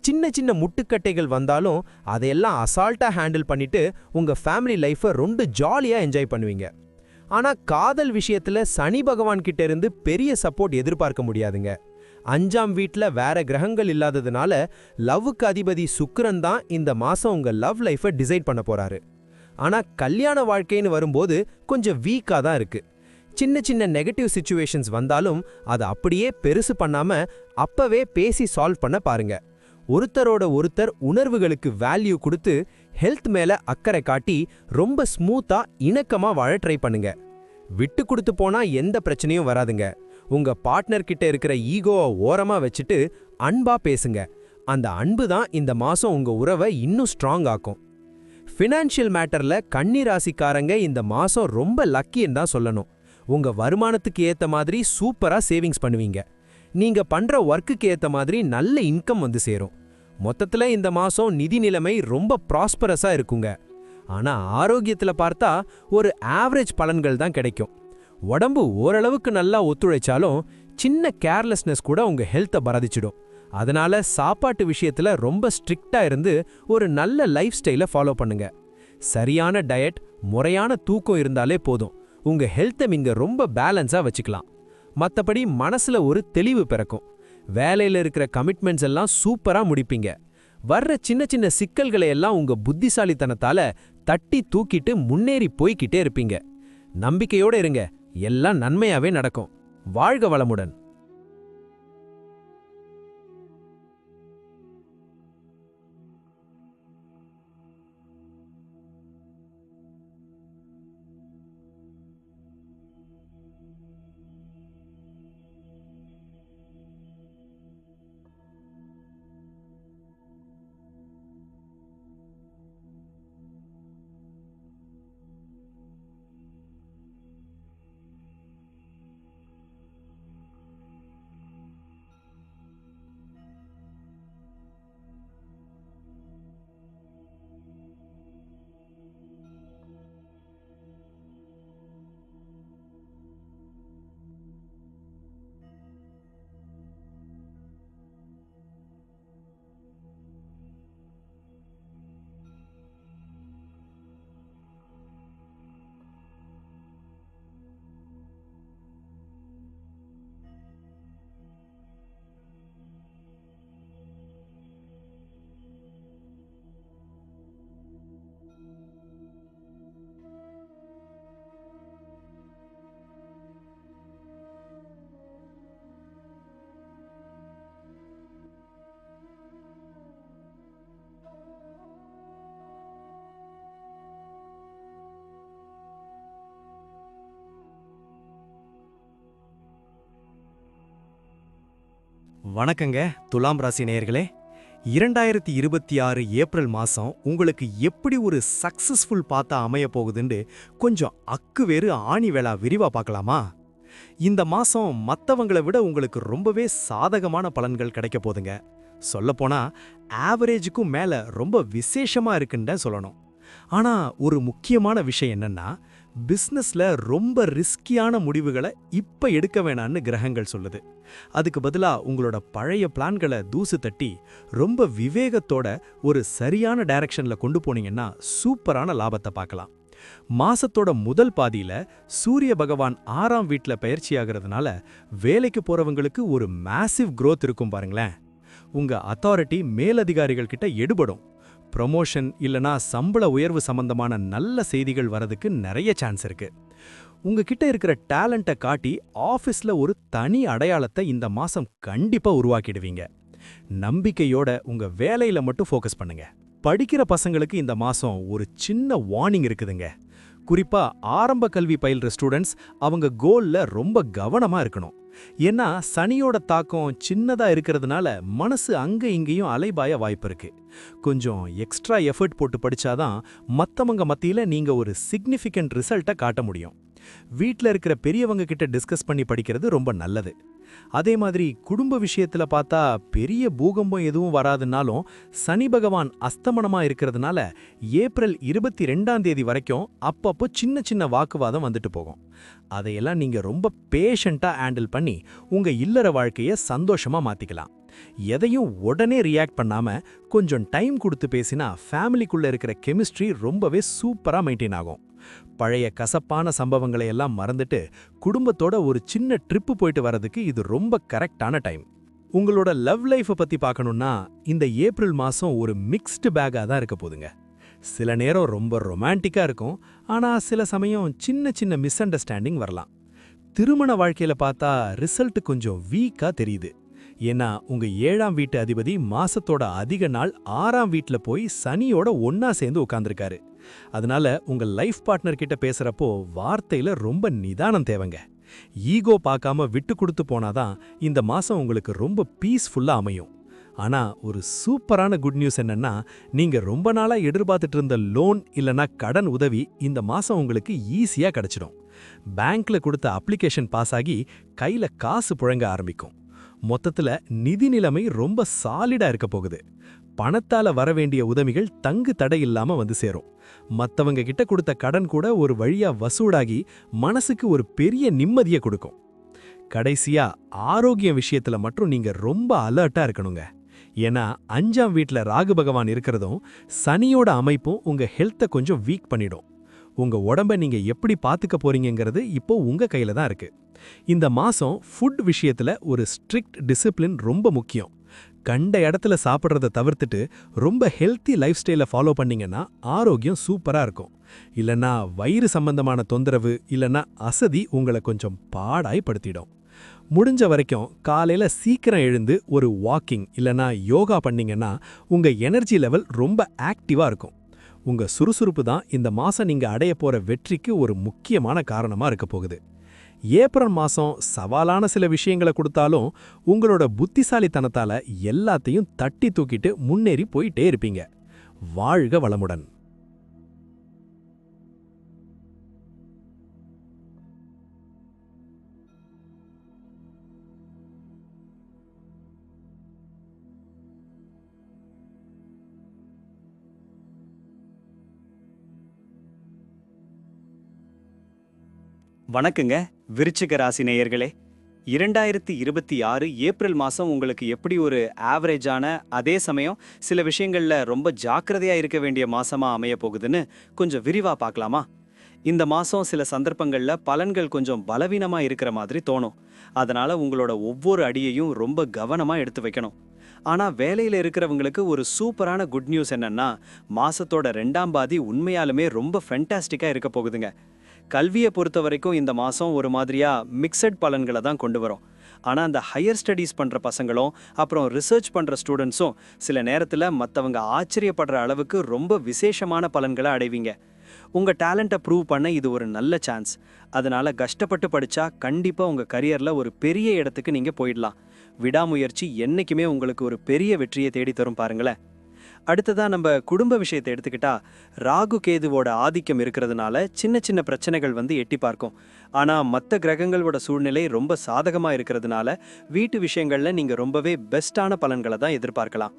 சின்ன சின்ன முட்டுக்கட்டைகள் வந்தாலும் அதையெல்லாம் அசால்ட்டா ஹேண்டில் பண்ணிட்டு உங்க ஃபேமிலி லைஃபை ரொம்ப ஜாலியா என்ஜாய் பண்ணுவீங்க. ஆனா காதல் விஷயத்துல சனி பகவான் கிட்ட இருந்து பெரிய சப்போர்ட் எதிர்பார்க்க முடியாதுங்க. 5ஆம் வீட்ல வேற கிரகங்கள் இல்லாததுனால லவ்வுக்கு அதிபதி சுக்கிரன் தான் இந்த மாசம் உங்க லவ் லைஃபை டிசைட் பண்ண போறாரு. ஆனா கல்யாண வாழ்க்கைன்னு வரும்போது கொஞ்சம் வீக்கா தான் இருக்கு. சின்ன சின்ன நெகட்டிவ் சிச்சுவேஷன்ஸ் வந்தாலும் அதை அப்படியே பெருசு பண்ணாம அப்பவே பேசி சால்வ் பண்ண பாருங்க. ஒருத்தரோட ஒருத்தர் உணர்வுகளுக்கு வேல்யூ கொடுத்து ஹெல்த் மேல அக்கறை காட்டி ரொம்ப ஸ்மூத்தா இணக்கமா வாழ ட்ரை பண்ணுங்க. விட்டு கொடுத்து போனா எந்த பிரச்சனையும் வராதுங்க. உங்க பார்ட்னர் கிட்ட இருக்கிற ஈகோவை ஓரமா வச்சுட்டு அன்பா பேசுங்க. அந்த அன்பு தான் இந்த மாசம் உங்க உறவை இன்னும் ஸ்ட்ராங் ஆக்கும். ஃபினான்ஷியல் மேட்டர்ல கன்னி ராசிக்காரங்க இந்த மாசம் ரொம்ப லக்கின்னு தான் சொல்லணும். உங்க வருமானத்துக்கு ஏத்த மாதிரி சூப்பரா சேவிங்ஸ் பண்ணுவீங்க. நீங்க பண்ற ஒர்க்குக்கு ஏத்த மாதிரி நல்ல இன்கம் வந்து சேரும். மொத்தத்துல இந்த மாசம் நிதி நிலைமை ரொம்ப ப்ராஸ்பரஸா இருக்குங்க. ஆனா ஆரோக்கியத்துல பார்த்தா ஒரு ஆவரேஜ் பலன்கள் தான் கிடைக்கும். உடம்பு ஓரளவுக்கு நல்லா ஒத்துழைச்சாலும் சின்ன கேர்லெஸ்னஸ் கூட உங்க ஹெல்த்தை பாதிச்சிடும். அதனால சாப்பாட்டு விஷயத்துல ரொம்ப ஸ்ட்ரிக்டா இருந்து ஒரு நல்ல லைஃப் ஸ்டைலை ஃபாலோ பண்ணுங்க. சரியான டயட், முறையான தூக்கம் இருந்தாலே போதும். உங்க ஹெல்த்தை நீங்க ரொம்ப பேலன்ஸா வச்சுக்கலாம். மத்தபடி மனசுல ஒரு தெளிவு பிறக்கும். வேலையில இருக்கிற கமிட்மெண்ட்ஸ் எல்லாம் சூப்பரா முடிப்பீங்க. வர்ற சின்ன சின்ன சிக்கல்களை எல்லாம் உங்க புத்திசாலித்தனத்தால தட்டி தூக்கிட்டு முன்னேறி போய்கிட்டே இருப்பீங்க. நம்பிக்கையோட இருங்க, எல்லாம் நன்மையாவே நடக்கும். வாழ்க வளமுடன். வணக்கங்க துலாம் ராசி நேயர்களே. 2026 ஏப்ரல் மாசம் உங்களுக்கு எப்படி ஒரு சக்சஸ்ஃபுல் பாத்தா அமைய போகுதுன்னு கொஞ்சம் அக்கு வேறு ஆணி வேளா விரிவா பார்க்கலாமா? இந்த மாசம் மத்தவங்கள விட உங்களுக்கு ரொம்பவே சாதகமான பலன்கள் கிடைக்க போதுங்க. சொல்லப்போனா ஆவரேஜுக்கும் மேல ரொம்ப விசேஷமா இருக்குன்னு தான் சொல்லணும். ஆனா ஒரு முக்கியமான விஷயம் என்னன்னா, பிசினஸ்ல ரொம்ப ரிஸ்கியான முடிவுகளை இப்ப எடுக்க வேணான்னு கிரகங்கள் சொல்லுது. அதுக்கு பதிலா உங்களோட பழைய பிளான்களை தூசு தட்டி ரொம்ப விவேகத்தோட ஒரு சரியான டைரக்ஷன்ல கொண்டு போனீங்கன்னா சூப்பரான லாபத்தை பார்க்கலாம். மாசத்தோட முதல் பாதியில சூரிய பகவான் 6ஆம் வீட்ல பயிற்சியாகிறதுனால வேலைக்கு போறவங்களுக்கு ஒரு மேசிவ் growth இருக்கும் பாருங்களேன். உங்க அத்தாரிட்டி மேலதிகாரிகள் கிட்ட எடுபடும். ப்ரமோஷன் இல்லனா சம்பள உயர்வு சம்பந்தமான நல்ல செய்திகள் வரதுக்கு நிறைய சான்ஸ் இருக்கு. உங்ககிட்ட இருக்கிற டேலண்ட்டை காட்டி ஆஃபீஸ்ல ஒரு தனி அடையாளத்தை இந்த மாசம் கண்டிப்பா உருவாக்கிடுவீங்க. நம்பிக்கையோட உங்க வேலையில மட்டும் ஃபோக்கஸ் பண்ணுங்க. படிக்கிற பசங்களுக்கு இந்த மாசம் ஒரு சின்ன வார்னிங் இருக்குதுங்க. குறிப்பா ஆரம்ப கல்வி பயில்ற ஸ்டூடெண்ட்ஸ் அவங்க கோல்ல ரொம்ப கவனமா இருக்கணும். ஏன்னா சனியோட தாக்கம் சின்னதா இருக்கிறதுனால மனசு அங்க இங்கேயும் அலைபாய வாய்ப்பு இருக்கு. கொஞ்சம் எக்ஸ்ட்ரா எஃபர்ட் போட்டு படிச்சாதான் மத்தவங்க மத்தியில நீங்க ஒரு சிக்னிஃபிகண்ட் ரிசல்ட்டை காட்ட முடியும். வீட்ல இருக்கிற பெரியவங்க கிட்ட டிஸ்கஸ் பண்ணி படிக்கிறது ரொம்ப நல்லது. அதே மாதிரி குடும்ப விஷயத்துல பார்த்தா பெரிய பூகம்பம் எதுவும் வராதுன்னாலும் சனி பகவான் அஸ்தமனமா இருக்கிறதுனால ஏப்ரல் 22ஆம் தேதி வரைக்கும் அப்பப்போ சின்ன சின்ன வாக்குவாதம் வந்துட்டு போகும். அதையெல்லாம் நீங்க ரொம்ப பேஷண்டா ஹேண்டில் பண்ணி உங்க இல்லற வாழ்க்கைய சந்தோஷமா மாத்திக்கலாம். எதையும் உடனே ரியாக்ட் பண்ணாம கொஞ்சம் டைம் கொடுத்து பேசினா ஃபேமிலிக்குள்ள இருக்கிற கெமிஸ்ட்ரி ரொம்பவே சூப்பரா மெயின்டைன் ஆகும். பழைய கசப்பான சம்பவங்களை எல்லாம் மறந்துட்டு குடும்பத்தோட ஒரு சின்ன ட்ரிப்பு போயிட்டு வரதுக்கு இது ரொம்ப கரெக்டான டைம். உங்களோட லவ் லைஃப்பை பத்தி பார்க்கணும்னா இந்த ஏப்ரல் மாசம் ஒரு மிக்ஸ்டு பேக்கா தான் இருக்க போதுங்க. சில நேரம் ரொம்ப ரொமான்டிக்கா இருக்கும், ஆனா சில சமயம் சின்ன சின்ன மிஸ் அண்டர்ஸ்டாண்டிங் வரலாம். திருமண வாழ்க்கையில பார்த்தா ரிசல்ட் கொஞ்சம் வீக்கா தெரியுது. ஏன்னா உங்க 7ஆம் வீட்டு அதிபதி மாசத்தோட அதிக நாள் 6ஆம் வீட்ல போய் சனியோட ஒன்னா சேர்ந்து உட்கார்ந்திருக்காரு. அதனால உங்க லைஃப் பார்ட்னர் கிட்ட பேசுறப்போ வார்த்தையில ரொம்ப நிதானம் தேவைங்க. ஈகோ பார்க்காம விட்டு கொடுத்து போனாதான் இந்த மாசம் உங்களுக்கு ரொம்ப பீஸ்ஃபுல்லா அமையும். ஆனா ஒரு சூப்பரான குட் நியூஸ் என்னன்னா, நீங்க ரொம்ப நாளா எதிர்பார்த்துட்டு இருந்த லோன் இல்லனா கடன் உதவி இந்த மாசம் உங்களுக்கு ஈஸியா கிடைச்சிடும். பேங்க்ல கொடுத்த அப்ளிகேஷன் பாஸ் ஆகி கையில காசு புழங்க ஆரம்பிக்கும். மொத்தத்துல நிதி நிலைமை ரொம்ப சாலிடா இருக்க போகுது. பணத்தால வர வேண்டிய உதவிகள் தங்கு தடை இல்லாம வந்து சேரும். மத்தவங்க கிட்ட கொடுத்த கடன் கூட ஒரு வழியா வசூடாகி மனசுக்கு ஒரு பெரிய நிம்மதியை கொடுக்கும். கடைசியா ஆரோக்கிய விஷயத்துல மட்டும் நீங்க ரொம்ப அலர்ட்டா இருக்கணுங்க. ஏன்னா 5ஆம் வீட்ல ராகு பகவான் இருக்கிறதும் சனியோட அமைப்பும் உங்க ஹெல்த்தை கொஞ்சம் வீக் பண்ணிடும். உங்க உடம்ப நீங்க எப்படி பாத்துக்க போறீங்கிறது இப்போ உங்க கையில தான் இருக்கு. இந்த மாசம் ஃபுட் விஷயத்துல ஒரு ஸ்ட்ரிக்ட் டிசிப்ளின் ரொம்ப முக்கியம். கண்ட இடத்துல சாப்பிட்றத தவிர்த்துட்டு ரொம்ப ஹெல்த்தி லைஃப் ஸ்டைலை ஃபாலோ பண்ணீங்கன்னா ஆரோக்கியம் சூப்பரா இருக்கும். இல்லனா வயிறு சம்பந்தமான தொந்தரவு இல்லனா அசதி உங்களை கொஞ்சம் பாடாய்படுத்திடும். முடிஞ்ச வரைக்கும் காலையில சீக்கிரம் எழுந்து ஒரு வாக்கிங் இல்லனா யோகா பண்ணீங்கன்னா உங்க எனர்ஜி லெவல் ரொம்ப ஆக்டிவா இருக்கும். உங்க சுறுசுறுப்பு தான் இந்த மாசம் நீங்க அடைய போற வெற்றிக்கு ஒரு முக்கியமான காரணமா இருக்க போகுது. ஏப்ரல் மாசம் சவாலான சில விஷயங்களை கொடுத்தாலும் உங்களோட புத்திசாலித்தனத்தால எல்லாத்தையும் தட்டி தூக்கிட்டு முன்னேறி போயிட்டே இருப்பீங்க. வாழ்க வளமுடன். வணக்கங்க விருச்சிக ராசி நேயர்களே. 2026 ஏப்ரல் மாசம் உங்களுக்கு எப்படி ஒரு ஆவரேஜான அதே சமயம் சில விஷயங்கள்ல ரொம்ப ஜாக்கிரதையா இருக்க வேண்டிய மாசமா அமைய போகுதுன்னு கொஞ்சம் விரிவா பார்க்கலாமா? இந்த மாசம் சில சந்தர்ப்பங்கள்ல பலன்கள் கொஞ்சம் பலவீனமா இருக்கிற மாதிரி தோணும். அதனால உங்களோட ஒவ்வொரு அடியையும் ரொம்ப கவனமா எடுத்து வைக்கணும். ஆனா வேலையில இருக்கிறவங்களுக்கு ஒரு சூப்பரான குட் நியூஸ் என்னன்னா, மாசத்தோட 2ஆம் பாதி உண்மையாலுமே ரொம்ப ஃபென்டாஸ்டிக்கா இருக்க போகுதுங்க. கல்வியை பொறுத்த வரைக்கும் இந்த மாசம் ஒரு மாதிரியா மிக்சட் பலன்களை தான் கொண்டு வரும். ஆனா அந்த ஹையர் ஸ்டடீஸ் பண்ற பசங்களும் அப்புறம் ரிசர்ச் பண்ற ஸ்டூடெண்ட்ஸும் சில நேரத்துல மத்தவங்க ஆச்சரியப்படுற அளவுக்கு ரொம்ப விசேஷமான பலன்களை அடைவீங்க. உங்க டேலண்ட்டை ப்ரூவ் பண்ண இது ஒரு நல்ல சான்ஸ். அதனால கஷ்டப்பட்டு படிச்சா கண்டிப்பா உங்க கரியர்ல ஒரு பெரிய இடத்துக்கு நீங்க போயிடலாம். விடாமுயற்சி என்னைக்குமே உங்களுக்கு ஒரு பெரிய வெற்றியை தேடி தரும் பாருங்களேன். அடுத்ததா நம்ம குடும்ப விஷயத்தை எடுத்துக்கிட்டா, ராகு கேதுவோட ஆதிக்கம் இருக்கிறதுனால சின்ன சின்ன பிரச்சனைகள் வந்து எட்டி பார்க்கும். ஆனா மற்ற கிரகங்களோட சூழ்நிலை ரொம்ப சாதகமா இருக்கிறதுனால வீட்டு விஷயங்கள்ல நீங்க ரொம்பவே பெஸ்டான பலன்களை தான் எதிர்பார்க்கலாம்.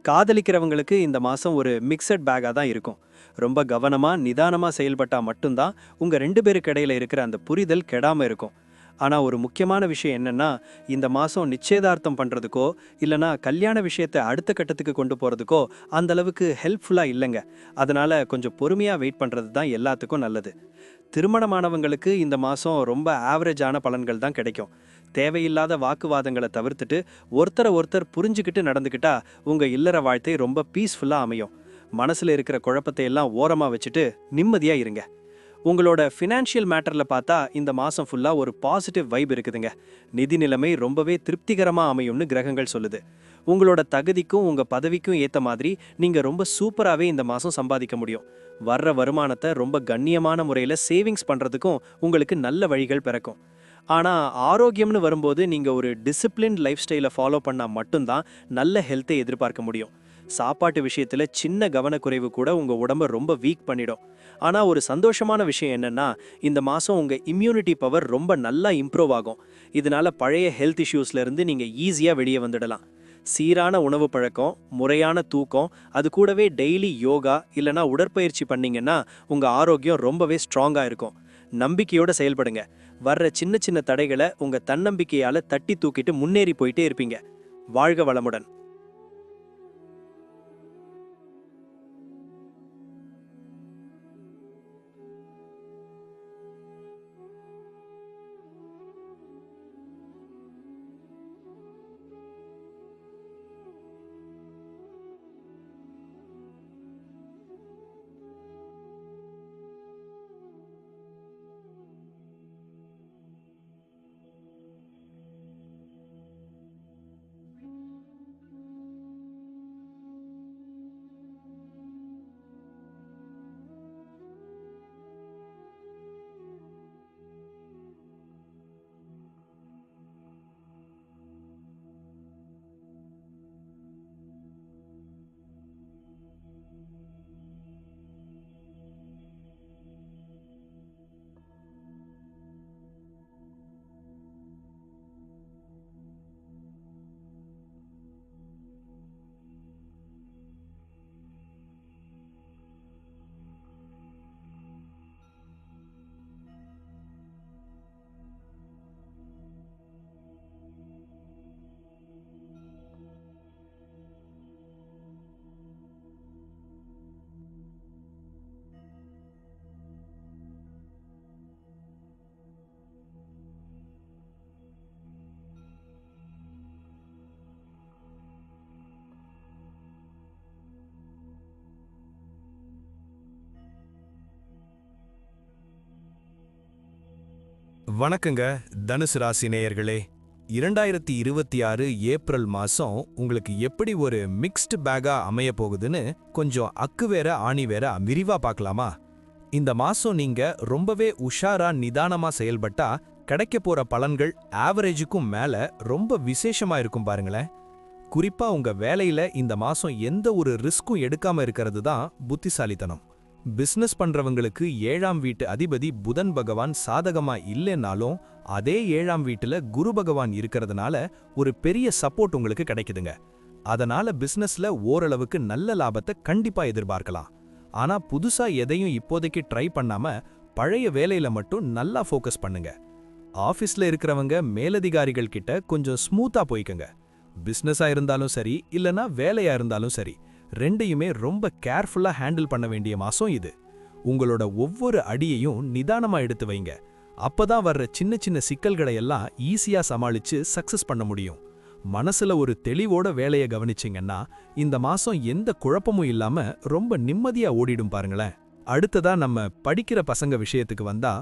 காதலிக்கிறவங்களுக்கு இந்த மாசம் ஒரு மிக்சட் பேக்கா தான் இருக்கும். ரொம்ப கவனமா நிதானமா செயல்பட்டா மட்டும்தான் உங்க 2 பேருக்கு இடையில இருக்கிற அந்த புரிதல் கெடாம இருக்கும். ஆனா ஒரு முக்கியமான விஷயம் என்னன்னா, இந்த மாசம் நிச்சயதார்த்தம் பண்றதுக்கோ இல்லனா கல்யாண விஷயத்தை அடுத்த கட்டத்துக்கு கொண்டு போறதுக்கோ அந்த அளவுக்கு ஹெல்ப்ஃபுல்லா இல்லைங்க. அதனால கொஞ்சம் பொறுமையா வெயிட் பண்றது தான் எல்லாத்துக்கும் நல்லது. திருமணமானவங்களுக்கு இந்த மாசம் ரொம்ப ஆவரேஜான பலன்கள் தான் கிடைக்கும். தேவையில்லாத வாக்குவாதங்களை தவிர்த்துட்டு ஒருத்தரை ஒருத்தர் புரிஞ்சுக்கிட்டு நடந்துக்கிட்டா உங்க இல்லற வாழ்க்கை ரொம்ப பீஸ்ஃபுல்லா அமையும். மனசுல இருக்கிற குழப்பத்தை எல்லாம் ஓரமா வச்சுட்டு நிம்மதியா இருங்க. உங்களோட ஃபினான்ஷியல் மேட்டர்ல பார்த்தா இந்த மாசம் ஃபுல்லா ஒரு பாசிட்டிவ் வைப் இருக்குதுங்க. நிதி நிலைமை ரொம்பவே திருப்திகரமா அமையும்னு கிரகங்கள் சொல்லுது. உங்களோட தகுதிக்கும் உங்க பதவிக்கும் ஏத்த மாதிரி நீங்க ரொம்ப சூப்பராகவே இந்த மாசம் சம்பாதிக்க முடியும். வர்ற வருமானத்தை ரொம்ப கண்ணியமான முறையில சேவிங்ஸ் பண்றதுக்கும் உங்களுக்கு நல்ல வழிகள் பிறக்கும். ஆனா ஆரோக்கியம்னு வரும்போது நீங்க ஒரு டிசிப்ளின் லைஃப் ஸ்டைலை ஃபாலோ பண்ணா மட்டும்தான் நல்ல ஹெல்த்தை எதிர்பார்க்க முடியும். சாப்பாட்டு விஷயத்துல சின்ன கவனக்குறைவு கூட உங்க உடம்ப ரொம்ப வீக் பண்ணிடும். ஆனா ஒரு சந்தோஷமான விஷயம் என்னன்னா, இந்த மாசம் உங்க இம்யூனிட்டி பவர் ரொம்ப நல்லா இம்ப்ரூவ் ஆகும். இதனால பழைய ஹெல்த் இஷ்யூஸ்ல இருந்து நீங்க ஈஸியா வெளியே வந்துடலாம். சீரான உணவு பழக்கம், முறையான தூக்கம், அது கூடவே டெய்லி யோகா இல்லனா உடற்பயிற்சி பண்ணீங்கன்னா உங்க ஆரோக்கியம் ரொம்பவே ஸ்ட்ராங்கா இருக்கும். நம்பிக்கையோட செயல்படுங்க. வர்ற சின்ன சின்ன தடைகளை உங்க தன்னம்பிக்கையால தட்டி தூக்கிட்டு முன்னேறி போயிட்டே இருப்பீங்க. வாழ்க வளமுடன். வணக்கங்க தனுசு ராசி நேயர்களே. 2026 ஏப்ரல் மாசம் உங்களுக்கு எப்படி ஒரு மிக்ஸ்டு பேக்கா அமைய போகுதுன்னு கொஞ்சம் அக்கு வேற ஆணி வேற விரிவா பார்க்கலாமா? இந்த மாசம் நீங்க ரொம்பவே உஷாரா நிதானமா செயல்பட்டா கிடைக்க போற பலன்கள் ஆவரேஜுக்கும் மேல ரொம்ப விசேஷமா இருக்கும் பாருங்களேன். குறிப்பா உங்க வேலையில இந்த மாசம் எந்த ஒரு ரிஸ்க்கும் எடுக்காம இருக்கிறது தான் புத்திசாலித்தனம். பிசினஸ் பண்றவங்களுக்கு 7ஆம் வீட்டு அதிபதி புதன் பகவான் சாதகமா இல்லைன்னாலும் அதே 7ஆம் வீட்டுல குரு பகவான் இருக்கிறதுனால ஒரு பெரிய சப்போர்ட் உங்களுக்கு கிடைக்குதுங்க. அதனால பிசினஸ்ல ஓரளவுக்கு நல்ல லாபத்தை கண்டிப்பா எதிர்பார்க்கலாம். ஆனா புதுசா எதையும் இப்போதைக்கு ட்ரை பண்ணாம பழைய வேலையில மட்டும் நல்லா ஃபோக்கஸ் பண்ணுங்க. ஆபீஸ்ல இருக்கிறவங்க மேலதிகாரிகள் கிட்ட கொஞ்சம் ஸ்மூத்தா போய்க்குங்க. பிசினஸா இருந்தாலும் சரி இல்லனா வேலையா இருந்தாலும் சரி, ரெண்டையுமே ரொம்ப கேர்ஃபுல்லா ஹேண்டில் பண்ண வேண்டிய மாசம் இது. உங்களோட ஒவ்வொரு அடியையும் நிதானமா எடுத்து வைங்க. அப்பதான் வர்ற சின்ன சின்ன சிக்கல்களை எல்லாம் ஈஸியா சமாளிச்சு சக்சஸ் பண்ண முடியும். மனசுல ஒரு தெளிவோட வேலையை கவனிச்சிங்கன்னா இந்த மாசம் எந்த குழப்பமும் இல்லாம ரொம்ப நிம்மதியா ஓடிடும் பாருங்களேன். அடுத்ததா நம்ம படிக்கிற பசங்க விஷயத்துக்கு வந்தா,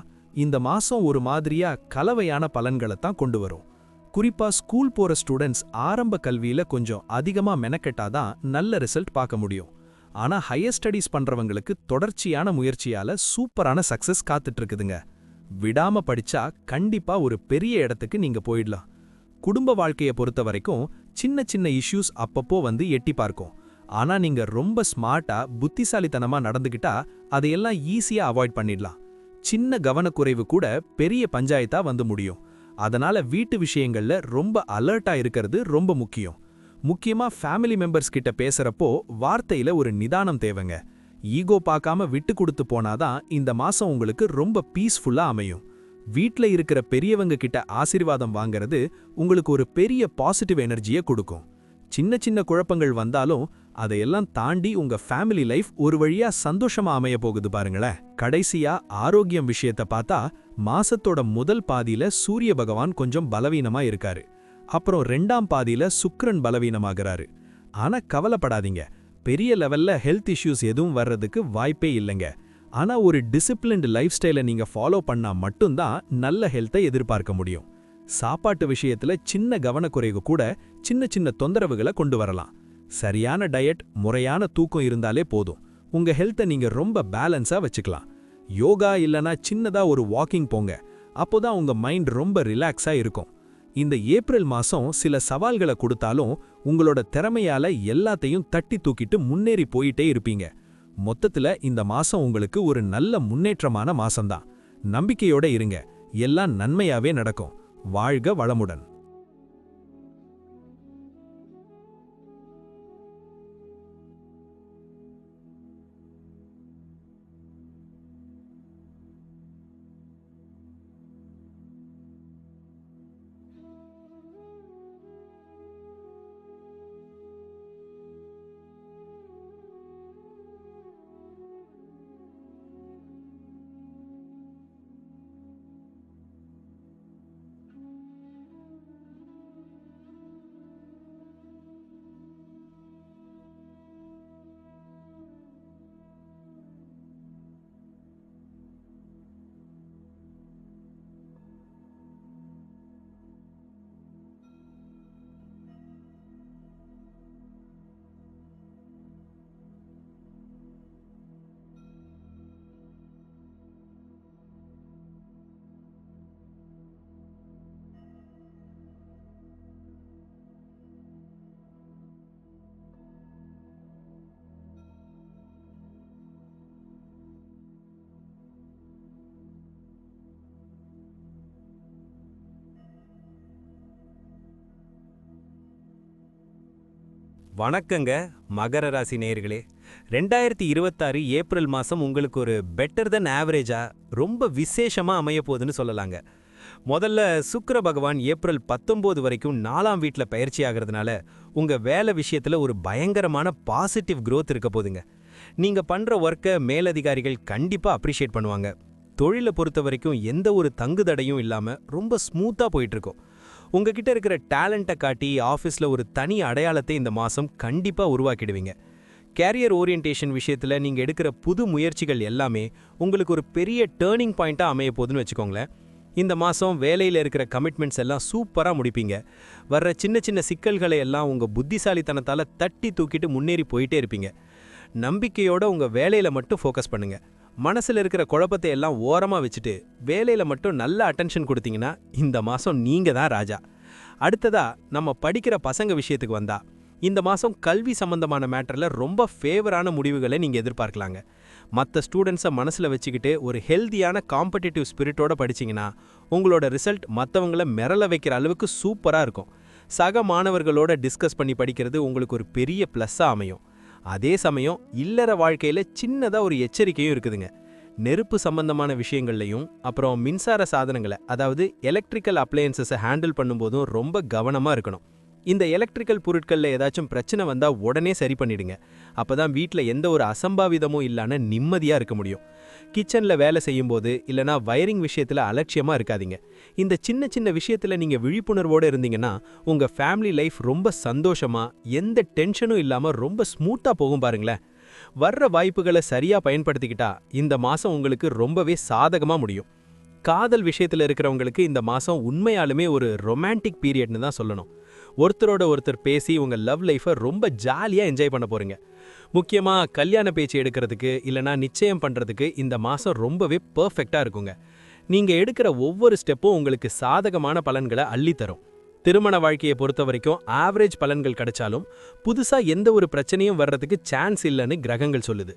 இந்த மாசம் ஒரு மாதிரியா கலவையான பலன்களை தான் கொண்டு வரும். குறிப்பா ஸ்கூல் போற ஸ்டூடெண்ட்ஸ் ஆரம்ப கல்வியில கொஞ்சம் அதிகமா மெனக்கெட்டாதான் நல்ல ரிசல்ட் பார்க்க முடியும். ஆனா ஹையர் ஸ்டடீஸ் பண்றவங்களுக்கு தொடர்ச்சியான முயற்சியால சூப்பரான சக்சஸ் காத்துட்டு இருக்குதுங்க. விடாம படிச்சா கண்டிப்பா ஒரு பெரிய இடத்துக்கு நீங்க போயிடலாம். குடும்ப வாழ்க்கையை பொறுத்த வரைக்கும் சின்ன சின்ன இஷ்யூஸ் அப்பப்போ வந்து எட்டி பார்க்கும். ஆனா நீங்க ரொம்ப ஸ்மார்ட்டா புத்திசாலித்தனமா நடந்துக்கிட்டா அதையெல்லாம் ஈஸியா அவாய்ட் பண்ணிடலாம். சின்ன கவனக்குறைவு கூட பெரிய பஞ்சாயத்தா வந்து முடியும். அதனால வீட்டு விஷயங்கள்ல ரொம்ப அலர்ட்டா இருக்கிறது ரொம்ப முக்கியம். முக்கியமா ஃபேமிலி மெம்பர்ஸ் கிட்ட பேசுறப்போ வார்த்தையில ஒரு நிதானம் தேவைங்க. ஈகோ பார்க்காம விட்டு கொடுத்து போனாதான் இந்த மாசம் உங்களுக்கு ரொம்ப பீஸ்ஃபுல்லா அமையும். வீட்ல இருக்கிற பெரியவங்க கிட்ட ஆசீர்வாதம் வாங்குறது உங்களுக்கு ஒரு பெரிய பாசிட்டிவ் எனர்ஜியை கொடுக்கும். சின்ன சின்ன குழப்பங்கள் வந்தாலும் அதையெல்லாம் தாண்டி உங்க ஃபேமிலி லைஃப் ஒரு வழியா சந்தோஷமா அமைய போகுது பாருங்களேன். கடைசியா ஆரோக்கியம் விஷயத்த பார்த்தா மாசத்தோட முதல் பாதியில சூரிய பகவான் கொஞ்சம் பலவீனமா இருக்காரு. அப்புறம் 2ஆம் பாதியில சுக்கிரன் பலவீனமாகறாரு. ஆனா கவலைப்படாதீங்க, பெரிய லெவல்ல ஹெல்த் இஷ்யூஸ் எதுவும் வர்றதுக்கு வாய்ப்பே இல்லைங்க. ஆனா ஒரு டிசிப்ளின்டு லைஃப் ஸ்டைலை நீங்க ஃபாலோ பண்ணா மட்டும்தான் நல்ல ஹெல்த்தை எதிர்பார்க்க முடியும். சாப்பாட்டு விஷயத்துல சின்ன கவனக்குறைவு கூட சின்ன சின்ன தொந்தரவுகளை கொண்டு வரலாம். சரியான டயட், முறையான தூக்கம் இருந்தாலே போதும். உங்க ஹெல்த்தை நீங்க ரொம்ப பேலன்ஸா வச்சுக்கலாம். யோகா இல்லனா சின்னதா ஒரு வாக்கிங் போங்க. அப்போதான் உங்க மைண்ட் ரொம்ப ரிலாக்ஸா இருக்கும். இந்த ஏப்ரல் மாசம் சில சவால்களை கொடுத்தாலும் உங்களோட திறமையால எல்லாத்தையும் தட்டி தூக்கிட்டு முன்னேறி போயிட்டே இருப்பீங்க. மொத்தத்துல இந்த மாசம் உங்களுக்கு ஒரு நல்ல முன்னேற்றமான மாசம்தான். நம்பிக்கையோட இருங்க, எல்லாம் நன்மையாவே நடக்கும். வாழ்க வளமுடன். வணக்கங்க மகர ராசி நேயர்களே. 2026 ஏப்ரல் மாசம் உங்களுக்கு ஒரு பெட்டர் தென் ஆவரேஜா ரொம்ப விசேஷமா அமைய போகுதுன்னு சொல்லலாங்க. முதல்ல சுக்கிர பகவான் ஏப்ரல் 19 வரைக்கும் 4ஆம் வீட்ல பயிற்சி ஆகிறதுனால உங்க வேலை விஷயத்துல ஒரு பயங்கரமான பாசிட்டிவ் growth இருக்க போகுதுங்க. நீங்க பண்ற ஒர்க்கை மேலதிகாரிகள் கண்டிப்பா அப்ரிஷியேட் பண்ணுவாங்க. தொழிலை பொறுத்த வரைக்கும் எந்த ஒரு தங்குதடையும் இல்லாம ரொம்ப ஸ்மூத்தா போயிட்டு இருக்கும். உங்ககிட்ட இருக்கிற டேலண்ட்டை காட்டி ஆஃபீஸில் ஒரு தனி அடையாளத்தை இந்த மாதம் கண்டிப்பாக உருவாக்கிடுவீங்க. கேரியர் ஓரியன்டேஷன் விஷயத்தில் நீங்கள் எடுக்கிற புது முயற்சிகள் எல்லாமே உங்களுக்கு ஒரு பெரிய டேர்னிங் பாயிண்ட்டாக அமைய போகுதுன்னு வச்சுக்கோங்களேன். இந்த மாதம் வேலையில் இருக்கிற கமிட்மெண்ட்ஸ் எல்லாம் சூப்பராக முடிப்பீங்க. வர்ற சின்ன சின்ன சிக்கல்களை எல்லாம் உங்கள் புத்திசாலித்தனத்தால் தட்டி தூக்கிட்டு முன்னேறி போயிட்டே இருப்பீங்க. நம்பிக்கையோட உங்கள் வேலையில் மட்டும் ஃபோக்கஸ் பண்ணுங்கள். மனசில் இருக்கிற குழப்பத்தை எல்லாம் ஓரமாக வச்சுட்டு வேலையில் மட்டும் நல்ல அட்டென்ஷன் கொடுத்தீங்கன்னா இந்த மாதம் நீங்கள் தான் ராஜா. அடுத்ததா நம்ம படிக்கிற பசங்க விஷயத்துக்கு வந்தா இந்த மாதம் கல்வி சம்பந்தமான மேட்டரில் ரொம்ப ஃபேவரான முடிவுகளை நீங்கள் எதிர்பார்க்கலாங்க. மற்ற ஸ்டூடெண்ட்ஸை மனசில் வச்சுக்கிட்டு ஒரு ஹெல்தியான காம்படிட்டிவ் ஸ்பிரிட்டோட படிச்சிங்கன்னா உங்களோட ரிசல்ட் மற்றவங்கள மிரள வைக்கிற அளவுக்கு சூப்பராக இருக்கும். சக மாணவர்களோட டிஸ்கஸ் பண்ணி படிக்கிறது உங்களுக்கு ஒரு பெரிய ப்ளஸ்ஸாக அமையும். அதே சமயம் இல்லற வாழ்க்கையில் சின்னதாக ஒரு எச்சரிக்கையும் இருக்குதுங்க. நெருப்பு சம்பந்தமான விஷயங்கள்லையும் அப்புறம் மின்சார சாதனங்களை அதாவது எலக்ட்ரிக்கல் அப்ளையன்சஸை ஹேண்டில் பண்ணும்போதும் ரொம்ப கவனமாக இருக்கணும். இந்த எலக்ட்ரிக்கல் பொருட்களில் ஏதாச்சும் பிரச்சனை வந்தால் உடனே சரி பண்ணிடுங்க. அப்போ தான் வீட்டில் எந்த ஒரு அசம்பாவிதமும் இல்லாமல் நிம்மதியாக இருக்க முடியும். கிச்சனில் வேலை செய்யும்போது இல்லைனா வயரிங் விஷயத்தில் அலட்சியமாக இருக்காதீங்க. இந்த சின்ன சின்ன விஷயத்தில் நீங்கள் விழிப்புணர்வோடு இருந்தீங்கன்னா உங்கள் ஃபேமிலி லைஃப் ரொம்ப சந்தோஷமாக எந்த டென்ஷனும் இல்லாமல் ரொம்ப ஸ்மூத்தாக போகும் பாருங்களேன். வர்ற வாய்ப்புகளை சரியாக பயன்படுத்திக்கிட்டா இந்த மாதம் உங்களுக்கு ரொம்பவே சாதகமாக முடியும். காதல் விஷயத்தில் இருக்கிறவங்களுக்கு இந்த மாதம் உண்மையாலுமே ஒரு ரொமான்டிக் பீரியட்னு தான் சொல்லணும். ஒருத்தரோட ஒருத்தர் பேசி உங்கள் லவ் லைஃப்பை ரொம்ப ஜாலியாக என்ஜாய் பண்ண போகிறீங்க. முக்கியமாக கல்யாண பேச்சு எடுக்கிறதுக்கு இல்லைனா நிச்சயம் பண்ணுறதுக்கு இந்த மாதம் ரொம்பவே பர்ஃபெக்டாக இருக்குங்க. நீங்கள் எடுக்கிற ஒவ்வொரு ஸ்டெப்பும் உங்களுக்கு சாதகமான பலன்களை அள்ளித்தரும். திருமண வாழ்க்கையை பொறுத்த வரைக்கும் ஆவரேஜ் பலன்கள் கிடைச்சாலும் புதுசா எந்த ஒரு பிரச்சனையும் வர்றதுக்கு சான்ஸ் இல்லைன்னு கிரகங்கள் சொல்லுது.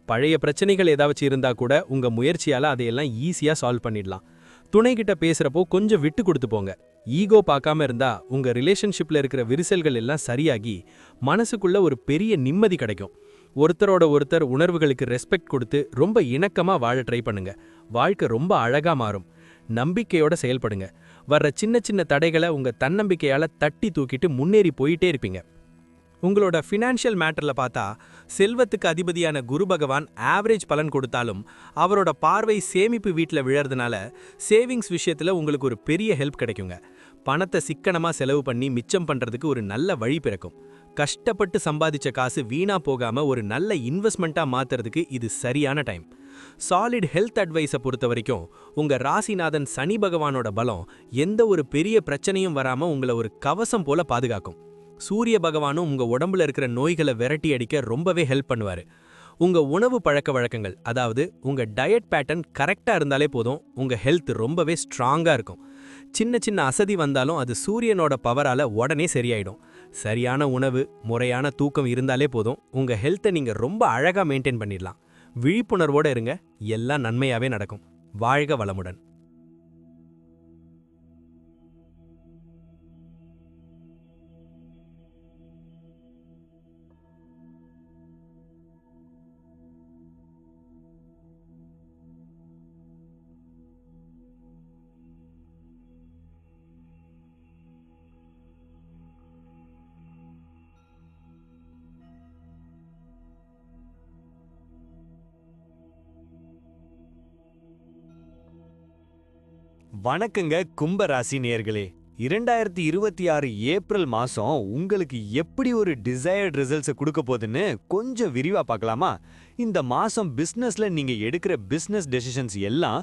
பழைய பிரச்சனைகள் ஏதாச்சும் இருந்தா கூட உங்க முயற்சியால அதையெல்லாம் ஈஸியா சால்வ் பண்ணிடலாம். துணைகிட்ட பேசுறப்போ கொஞ்சம் விட்டு கொடுத்து போங்க. ஈகோ பார்க்காம இருந்தா உங்க ரிலேஷன்ஷிப்ல இருக்கிற விரிசல்கள் எல்லாம் சரியாகி மனசுக்குள்ள ஒரு பெரிய நிம்மதி கிடைக்கும். ஒருத்தரோட ஒருத்தர் உணர்வுகளுக்கு ரெஸ்பெக்ட் கொடுத்து ரொம்ப இணக்கமா வாழ ட்ரை பண்ணுங்க. வாழ்க்கை ரொம்ப அழகா மாறும். நம்பிக்கையோட செயல்படுங்க. வர்ற சின்ன சின்ன தடைகளை உங்க தன்னம்பிக்கையால தட்டி தூக்கிட்டு முன்னேறி போயிட்டே இருப்பீங்க. உங்களோட ஃபினான்ஷியல் மேட்டர்ல பார்த்தா செல்வத்துக்கு அதிபதியான குரு பகவான் ஆவரேஜ் பலன் கொடுத்தாலும் அவரோட பார்வை சேமிப்பு வீட்டில் விழறதுனால சேவிங்ஸ் விஷயத்துல உங்களுக்கு ஒரு பெரிய ஹெல்ப் கிடைக்குங்க. பணத்தை சிக்கனமா செலவு பண்ணி மிச்சம் பண்றதுக்கு ஒரு நல்ல வழி பிறக்கும். கஷ்டப்பட்டு சம்பாதிச்ச காசு வீணா போகாம ஒரு நல்ல இன்வெஸ்ட்மெண்ட்டா மாத்துறதுக்கு இது சரியான டைம். சாலிட் ஹெல்த் அட்வைஸை பொறுத்த வரைக்கும் உங்க ராசிநாதன் சனி பகவானோட பலம் எந்த ஒரு பெரிய பிரச்சனையும் வராம உங்களை ஒரு கவசம் போல பாதுகாக்கும். சூரிய பகவானும் உங்க உடம்புல இருக்கிற நோய்களை விரட்டி அடிக்க ரொம்பவே ஹெல்ப் பண்ணுவாரு. உங்க உணவு பழக்க வழக்கங்கள், அதாவது உங்க டயட் பேட்டர்ன் கரெக்டா இருந்தாலே போதும், உங்க ஹெல்த் ரொம்பவே ஸ்ட்ராங்கா இருக்கும். சின்ன சின்ன அசதி வந்தாலும் அது சூரியனோட பவரால உடனே சரியாயிடும். சரியான உணவு, முறையான தூக்கம் இருந்தாலே போதும், உங்க ஹெல்த்தை நீங்க ரொம்ப அழகா மெயின்டைன் பண்ணிடலாம். விழிப்புணர்வோட இருங்க, எல்லாம் நன்மையாவே நடக்கும். வாழ்க வளமுடன். வணக்கங்க கும்பராசி நேயர்களே. 2026 ஏப்ரல் மாசம் உங்களுக்கு எப்படி ஒரு டிசையர்ட் ரிசல்ட்ஸை கொடுக்க போகுதுன்னு கொஞ்சம் விரிவா பார்க்கலாமா? இந்த மாசம் பிசினஸ்ல நீங்க எடுக்கிற பிசினஸ் டெசிஷன்ஸ் எல்லாம்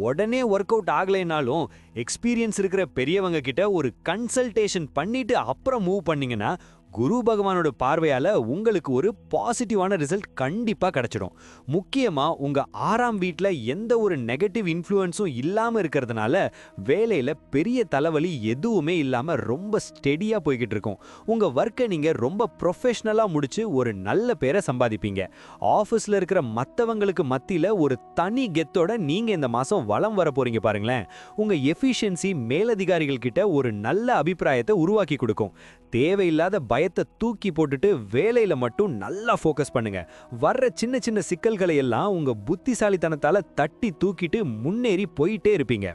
உடனே ஒர்க் அவுட் ஆகலைனாலும் எக்ஸ்பீரியன்ஸ் இருக்கிற பெரியவங்க கிட்ட ஒரு கன்சல்டேஷன் பண்ணிட்டு அப்புறம் மூவ் பண்ணீங்கன்னா குரு பகவானோட பார்வையால உங்களுக்கு ஒரு பாசிட்டிவான ரிசல்ட் கண்டிப்பா கிடைச்சிடும். முக்கியமா உங்க 6ஆம் வீட்ல எந்த ஒரு நெகட்டிவ் இன்ஃப்ளூயன்ஸும் இல்லாம இருக்கிறதுனால வேலையில பெரிய தலைவலி எதுவுமே இல்லாம ரொம்ப ஸ்டெடியா போய்கிட்டு இருக்கும். உங்க ஒர்க்கை நீங்க ரொம்ப ப்ரொஃபஷனலா முடிச்சு ஒரு நல்ல பேரை சம்பாதிப்பீங்க. ஆஃபீஸ்ல இருக்கிற மத்தவங்களுக்கு மத்தியில ஒரு தனி கெத்தோட நீங்க இந்த மாசம் வலம் வர போறீங்க பாருங்களேன். உங்க எஃபிஷியன்சி மேலதிகாரிகள் கிட்ட ஒரு நல்ல அபிப்பிராயத்தை உருவாக்கி கொடுக்கும். தேவையில்லாத பயத்தை தூக்கி போட்டுட்டு வேலையில மட்டும் நல்லா ஃபோக்கஸ் பண்ணுங்க. வர்ற சின்ன சின்ன சிக்கல்களை எல்லாம் உங்க புத்திசாலித்தனத்தால தட்டி தூக்கிட்டு முன்னேறி போயிட்டே இருப்பீங்க.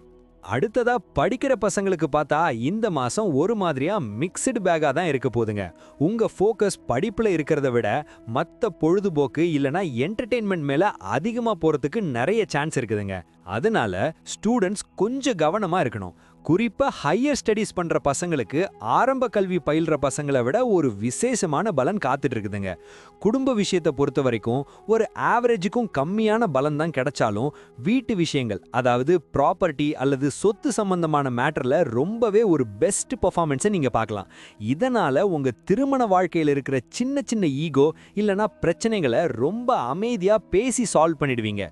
அடுத்ததா படிக்கிற பசங்களுக்கு பார்த்தா இந்த மாசம் ஒரு மாதிரியா மிக்ஸ்டு பேக்கா தான் இருக்க போதுங்க. உங்க ஃபோக்கஸ் படிப்புல இருக்கிறத விட மத்த பொழுதுபோக்கு இல்லனா என்டர்டெயின்மெண்ட் மேல அதிகமா போறதுக்கு நிறைய சான்ஸ் இருக்குதுங்க. அதனால ஸ்டூடெண்ட்ஸ் கொஞ்சம் கவனமா இருக்கணும். குறிப்பா ஹையர் ஸ்டடீஸ் பண்ற பசங்களுக்கு ஆரம்ப கல்வி பயில்ற பசங்களை விட ஒரு விசேஷமான பலன் காத்துட்டு இருக்குதுங்க. குடும்ப விஷயத்தை பொறுத்த வரைக்கும் ஒரு ஆவரேஜுக்கும் கம்மியான பலன் தான் கிடைச்சாலும் வீட்டு விஷயங்கள், அதாவது ப்ராப்பர்ட்டி அல்லது சொத்து சம்பந்தமான மேட்டர்ல ரொம்பவே ஒரு பெஸ்ட் பெர்ஃபார்மன்ஸை நீங்க பார்க்கலாம். இதனால உங்க திருமண வாழ்க்கையில் இருக்கிற சின்ன சின்ன ஈகோ இல்லனா பிரச்சனைகளை ரொம்ப அமைதியா பேசி சால்வ் பண்ணிடுவீங்க.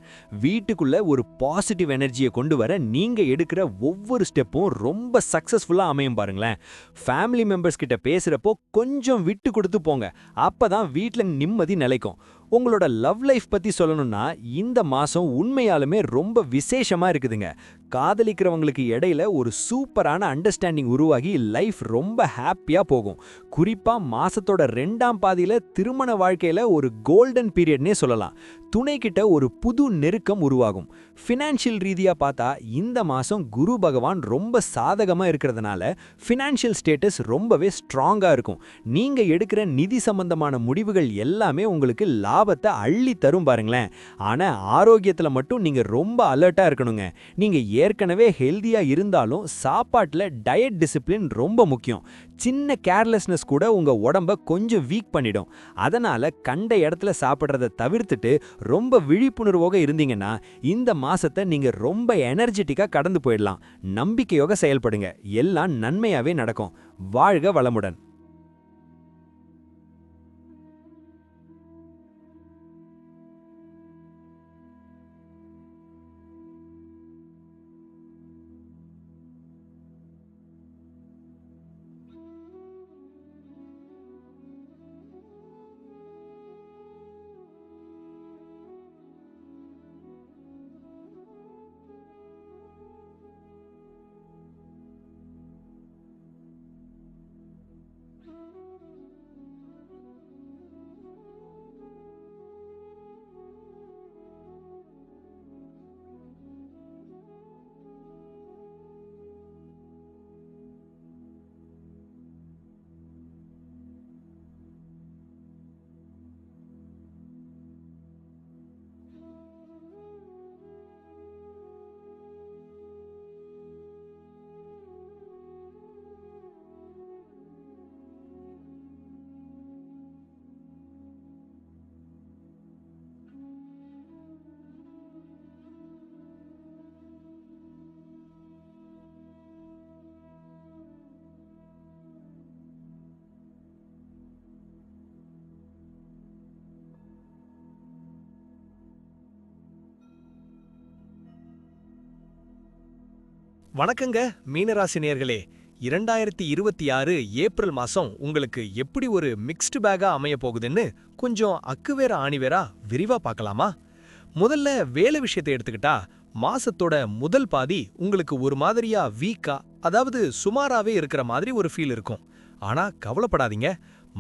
வீட்டுக்குள்ள ஒரு பாசிட்டிவ் எனர்ஜியை கொண்டு வர நீங்க எடுக்கிற ஒவ்வொரு ஸ்டெப்பும் ரொம்ப சக்சஸ்ஃபுல்லா அமையும் பாருங்களேன். ஃபேமிலி மெம்பர்ஸ் கிட்ட பேசுறப்போ கொஞ்சம் விட்டு கொடுத்து போங்க. அப்பதான் வீட்ல நிம்மதி நிலைக்கும். உங்களோட லவ் லைஃப் பத்தி சொல்லணும்னா இந்த மாசம் உண்மையாலுமே ரொம்ப விசேஷமா இருக்குதுங்க. காதலிக்கிறவங்களுக்கு இடையில ஒரு சூப்பரான அண்டர்ஸ்டாண்டிங் உருவாகி லைஃப் ரொம்ப ஹாப்பியா போகும். குறிப்பா மாசத்தோட 2ஆம் பாதியில திருமண வாழ்க்கையில ஒரு கோல்டன் பீரியட்னே சொல்லலாம். துணை கிட்ட ஒரு புது நெருக்கம் உருவாகும். ஃபினான்ஷியல் ரீதியா பார்த்தா இந்த மாசம் குரு பகவான் ரொம்ப சாதகமா இருக்கிறதுனால ஃபினான்ஷியல் ஸ்டேட்டஸ் ரொம்பவே ஸ்ட்ராங்கா இருக்கும். நீங்க எடுக்கிற நிதி சம்பந்தமான முடிவுகள் எல்லாமே உங்களுக்கு லாபத்தை அள்ளி தரும் பாருங்களேன். ஆனா ஆரோக்கியத்துல மட்டும் நீங்க ரொம்ப அலர்ட்டா இருக்கணுங்க. நீங்க ஏற்கனவே ஹெல்தியா இருந்தாலும் சாப்பாட்டுல டயட் டிசிப்ளின் ரொம்ப முக்கியம். சின்ன கேர்லெஸ்னஸ் கூட உங்க உடம்ப கொஞ்சம் வீக் பண்ணிடும். அதனால கண்ட இடத்துல சாப்பிட்றத தவிர்த்துட்டு ரொம்ப விழிப்புணர்வோக இருந்தீங்கன்னா இந்த மாசத்தை நீங்க ரொம்ப எனர்ஜெட்டிக்கா கடந்து போயிடலாம். நம்பிக்கையோக செயல்படுங்க, எல்லாம் நன்மையாவே நடக்கும். வாழ்க வளமுடன். வணக்கங்க மீனராசி நேயர்களே. 2026 ஏப்ரல் மாசம் உங்களுக்கு எப்படி ஒரு மிக்ஸ்டு பேக்கா அமைய போகுதுன்னு கொஞ்சம் அக்குவேர ஆணிவேரா விரிவா பார்க்கலாமா? முதல்ல வேலை விஷயத்தை எடுத்துக்கிட்டா மாசத்தோட முதல் பாதி உங்களுக்கு ஒரு மாதிரியா வீக்கா, அதாவது சுமாராவே இருக்கிற மாதிரி ஒரு ஃபீல் இருக்கும். ஆனா கவலைப்படாதீங்க,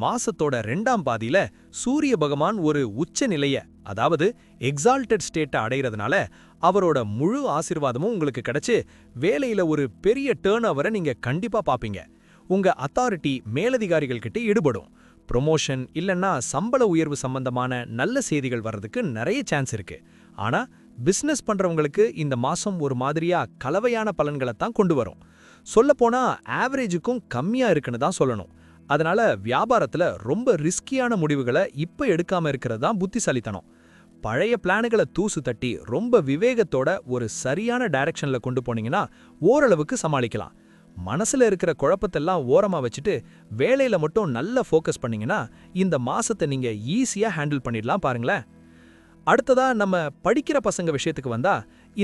மாசத்தோட 2ஆம் பாதியில சூரிய பகவான் ஒரு உச்ச நிலைய, அதாவது எக்ஸால்டட் ஸ்டேட்டை அடைகிறதுனால அவரோட முழு ஆசீர்வாதமும் உங்களுக்கு கிடைச்சு வேலையில ஒரு பெரிய டேர்ன் ஓவரை நீங்க கண்டிப்பா பாப்பீங்க. உங்க அத்தாரிட்டி மேலதிகாரிகள் கிட்ட ஈடுபடும். ப்ரொமோஷன் இல்லைன்னா சம்பள உயர்வு சம்பந்தமான நல்ல செய்திகள் வர்றதுக்கு நிறைய சான்ஸ் இருக்கு. ஆனா பிசினஸ் பண்றவங்களுக்கு இந்த மாசம் ஒரு மாதிரியா கலவையான பலன்களை தான் கொண்டு வரும். சொல்லப்போனா ஆவரேஜுக்கும் கம்மியா இருக்குன்னு தான் சொல்லணும். அதனால வியாபாரத்துல ரொம்ப ரிஸ்கியான முடிவுகளை இப்ப எடுக்காம இருக்கிறது தான் புத்திசாலித்தனம். பழைய பிளானுகளை தூசு தட்டி ரொம்ப விவேகத்தோட ஒரு சரியான டைரக்ஷன்ல கொண்டு போனீங்கன்னா ஓரளவுக்கு சமாளிக்கலாம். மனசுல இருக்கிற குழப்பத்தெல்லாம் ஓரமா வச்சுட்டு வேலையில மட்டும் நல்லா ஃபோக்கஸ் பண்ணீங்கன்னா இந்த மாசத்தை நீங்க ஈஸியா ஹேண்டில் பண்ணிடலாம் பாருங்களேன். அடுத்ததா நம்ம படிக்கிற பசங்க விஷயத்துக்கு வந்தா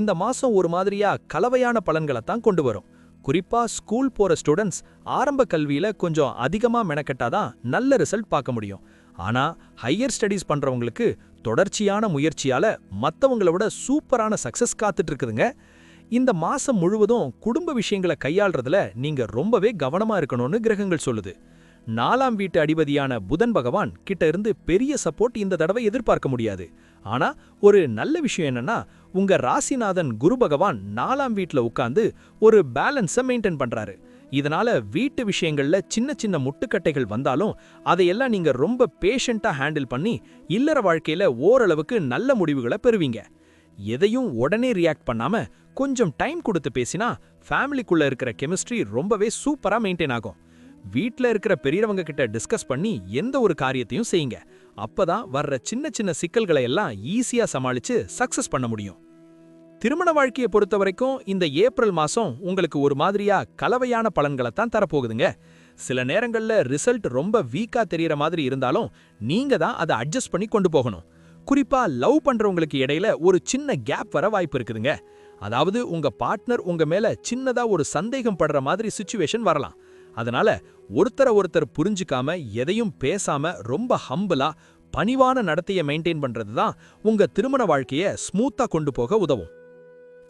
இந்த மாசம் ஒரு மாதிரியா கலவையான பலன்களை தான் கொண்டு வரும். குறிப்பா ஸ்கூல் போற ஸ்டூடெண்ட்ஸ் ஆரம்ப கல்வியில கொஞ்சம் அதிகமா மெனக்கெட்டாதான் நல்ல ரிசல்ட் பார்க்க முடியும். ஆனா ஹையர் ஸ்டடீஸ் பண்றவங்களுக்கு தொடர்ச்சியான முயற்சியால மத்தவங்கள விட சூப்பரான சக்சஸ் காத்துட்டு இருக்குதுங்க. இந்த மாசம் முழுவதும் குடும்ப விஷயங்களை கையாள்றதுல நீங்க ரொம்பவே கவனமா இருக்கணும்னு கிரகங்கள் சொல்லுது. 4ஆம் வீட்டு அதிபதியான புதன் பகவான் கிட்ட இருந்து பெரிய சப்போர்ட் இந்த தடவை எதிர்பார்க்க முடியாது. ஆனா ஒரு நல்ல விஷயம் என்னன்னா, உங்க ராசிநாதன் குரு பகவான் 4ஆம் வீட்ல உட்கார்ந்து ஒரு பேலன்ஸை மெயின்டைன் பண்றாரு. இதனால வீட்டு விஷயங்கள்ல சின்ன சின்ன முட்டுக்கட்டைகள் வந்தாலும் அதையெல்லாம் நீங்க ரொம்ப பேஷண்டா ஹேண்டில் பண்ணி இல்லற வாழ்க்கையில ஓரளவுக்கு நல்ல முடிவுகளை பெறுவீங்க. எதையும் உடனே ரியாக்ட் பண்ணாம கொஞ்சம் டைம் கொடுத்து பேசினா ஃபேமிலிக்குள்ள இருக்கிற கெமிஸ்ட்ரி ரொம்பவே சூப்பரா மெயின்டைன் ஆகும். வீட்ல இருக்கிற பெரியவங்க கிட்ட டிஸ்கஸ் பண்ணி எந்த ஒரு காரியத்தையும் செய்யுங்க. அப்பதான் வர்ற சின்ன சின்ன சிக்கல்களை எல்லாம் ஈஸியா சமாளிச்சு சக்சஸ் பண்ண முடியும். திருமண வாழ்க்கையை பொறுத்த வரைக்கும் இந்த ஏப்ரல் மாசம் உங்களுக்கு ஒரு மாதிரியா கலவையான பலன்களை தான் தரப்போகுதுங்க. சில நேரங்கள்ல ரிசல்ட் ரொம்ப வீக்கா தெரியற மாதிரி இருந்தாலும் நீங்க தான் அதை அட்ஜஸ்ட் பண்ணி கொண்டு போகணும். குறிப்பா லவ் பண்றவங்களுக்கு இடையில ஒரு சின்ன கேப் வர வாய்ப்பு இருக்குதுங்க. அதாவது உங்க பார்ட்னர் உங்க மேல சின்னதா ஒரு சந்தேகம் படுற மாதிரி சிச்சுவேஷன் வரலாம். அதனால ஒருத்தர் புரிஞ்சுக்காம எதையும் பேசாம ரொம்ப ஹம்பிளா பணிவான நடத்தையை மெயின்டைன் பண்றது தான் உங்க திருமண வாழ்க்கையை ஸ்மூத்தா கொண்டு போக உதவும்.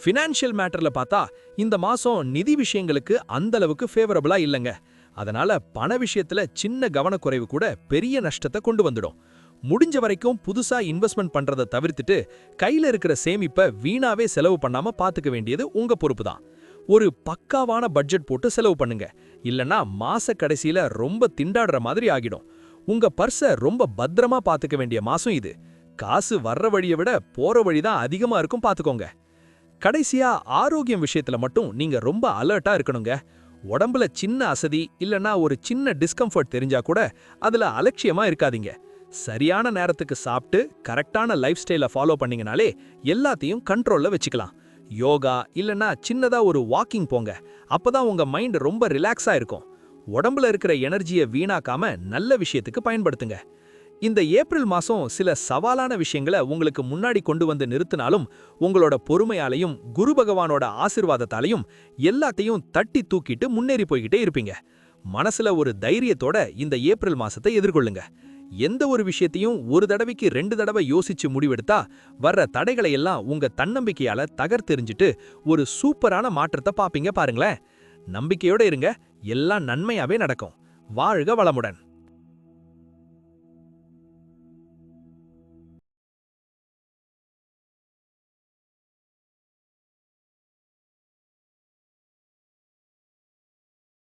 ஃபினான்ஷியல் மேட்டர்ல பார்த்தா இந்த மாசம் நிதி விஷயங்களுக்கு அந்த அளவுக்கு ஃபேவரபிளா இல்லைங்க. அதனால பண விஷயத்துல சின்ன கவனக்குறைவு கூட பெரிய நஷ்டத்தை கொண்டு வந்துடும். முடிஞ்ச வரைக்கும் புதுசா இன்வெஸ்ட்மெண்ட் பண்றதை தவிர்த்துட்டு கையில இருக்கிற சேமிப்பை வீணாவே செலவு பண்ணாம பாத்துக்க வேண்டியது உங்க பொறுப்பு தான். ஒரு பக்காவான பட்ஜெட் போட்டு செலவு பண்ணுங்க. இல்லனா மாச கடைசியில ரொம்ப திண்டாடுற மாதிரி ஆகிடும். உங்க பர்ஸ ரொம்ப பத்திரமா பாத்துக்க வேண்டிய மாசம் இது. காசு வர்ற வழியை விட போற வழிதான் அதிகமா இருக்கும் பாத்துக்கோங்க. கடைசியா ஆரோக்கியம் விஷயத்துல மட்டும் நீங்க ரொம்ப அலர்ட்டா இருக்கணுங்க. உடம்புல சின்ன அசதி இல்லனா ஒரு சின்ன டிஸ்கம்ஃபர்ட் தெரிஞ்சா கூட அதுல அலட்சியமா இருக்காதீங்க. சரியான நேரத்துக்கு சாப்பிட்டு கரெக்டான லைஃப் ஸ்டைலை ஃபாலோ பண்ணீங்கனாலே எல்லாத்தையும் கண்ட்ரோல்ல வச்சுக்கலாம். யோகா இல்லனா சின்னதா ஒரு வாக்கிங் போங்க. அப்பதான் உங்க மைண்ட் ரொம்ப ரிலாக்ஸா இருக்கும். உடம்புல இருக்கிற எனர்ஜியை வீணாக்காம நல்ல விஷயத்துக்கு பயன்படுத்துங்க. இந்த ஏப்ரல் மாசம் சில சவாலான விஷயங்களை உங்களுக்கு முன்னாடி கொண்டு வந்து நிறுத்தினாலும் உங்களோட பொறுமையாலையும் குரு பகவானோட ஆசீர்வாதத்தாலையும் எல்லாத்தையும் தட்டி தூக்கிட்டு முன்னேறி போய்கிட்டே இருப்பீங்க. மனசுல ஒரு தைரியத்தோட இந்த ஏப்ரல் மாசத்தை எதிர்கொள்ளுங்க. எந்த ஒரு விஷயத்தையும் ஒரு தடவைக்கு 2 தடவை யோசிச்சு முடிவெடுத்தா வர்ற தடைகளை எல்லாம் உங்க தன்னம்பிக்கையால தகர்த்தெறிஞ்சிட்டு ஒரு சூப்பரான மாற்றத்தை பாப்பீங்க பாருங்களேன். நம்பிக்கையோட இருங்க, எல்லாம் நன்மையாவே நடக்கும். வாழ்க வளமுடன்.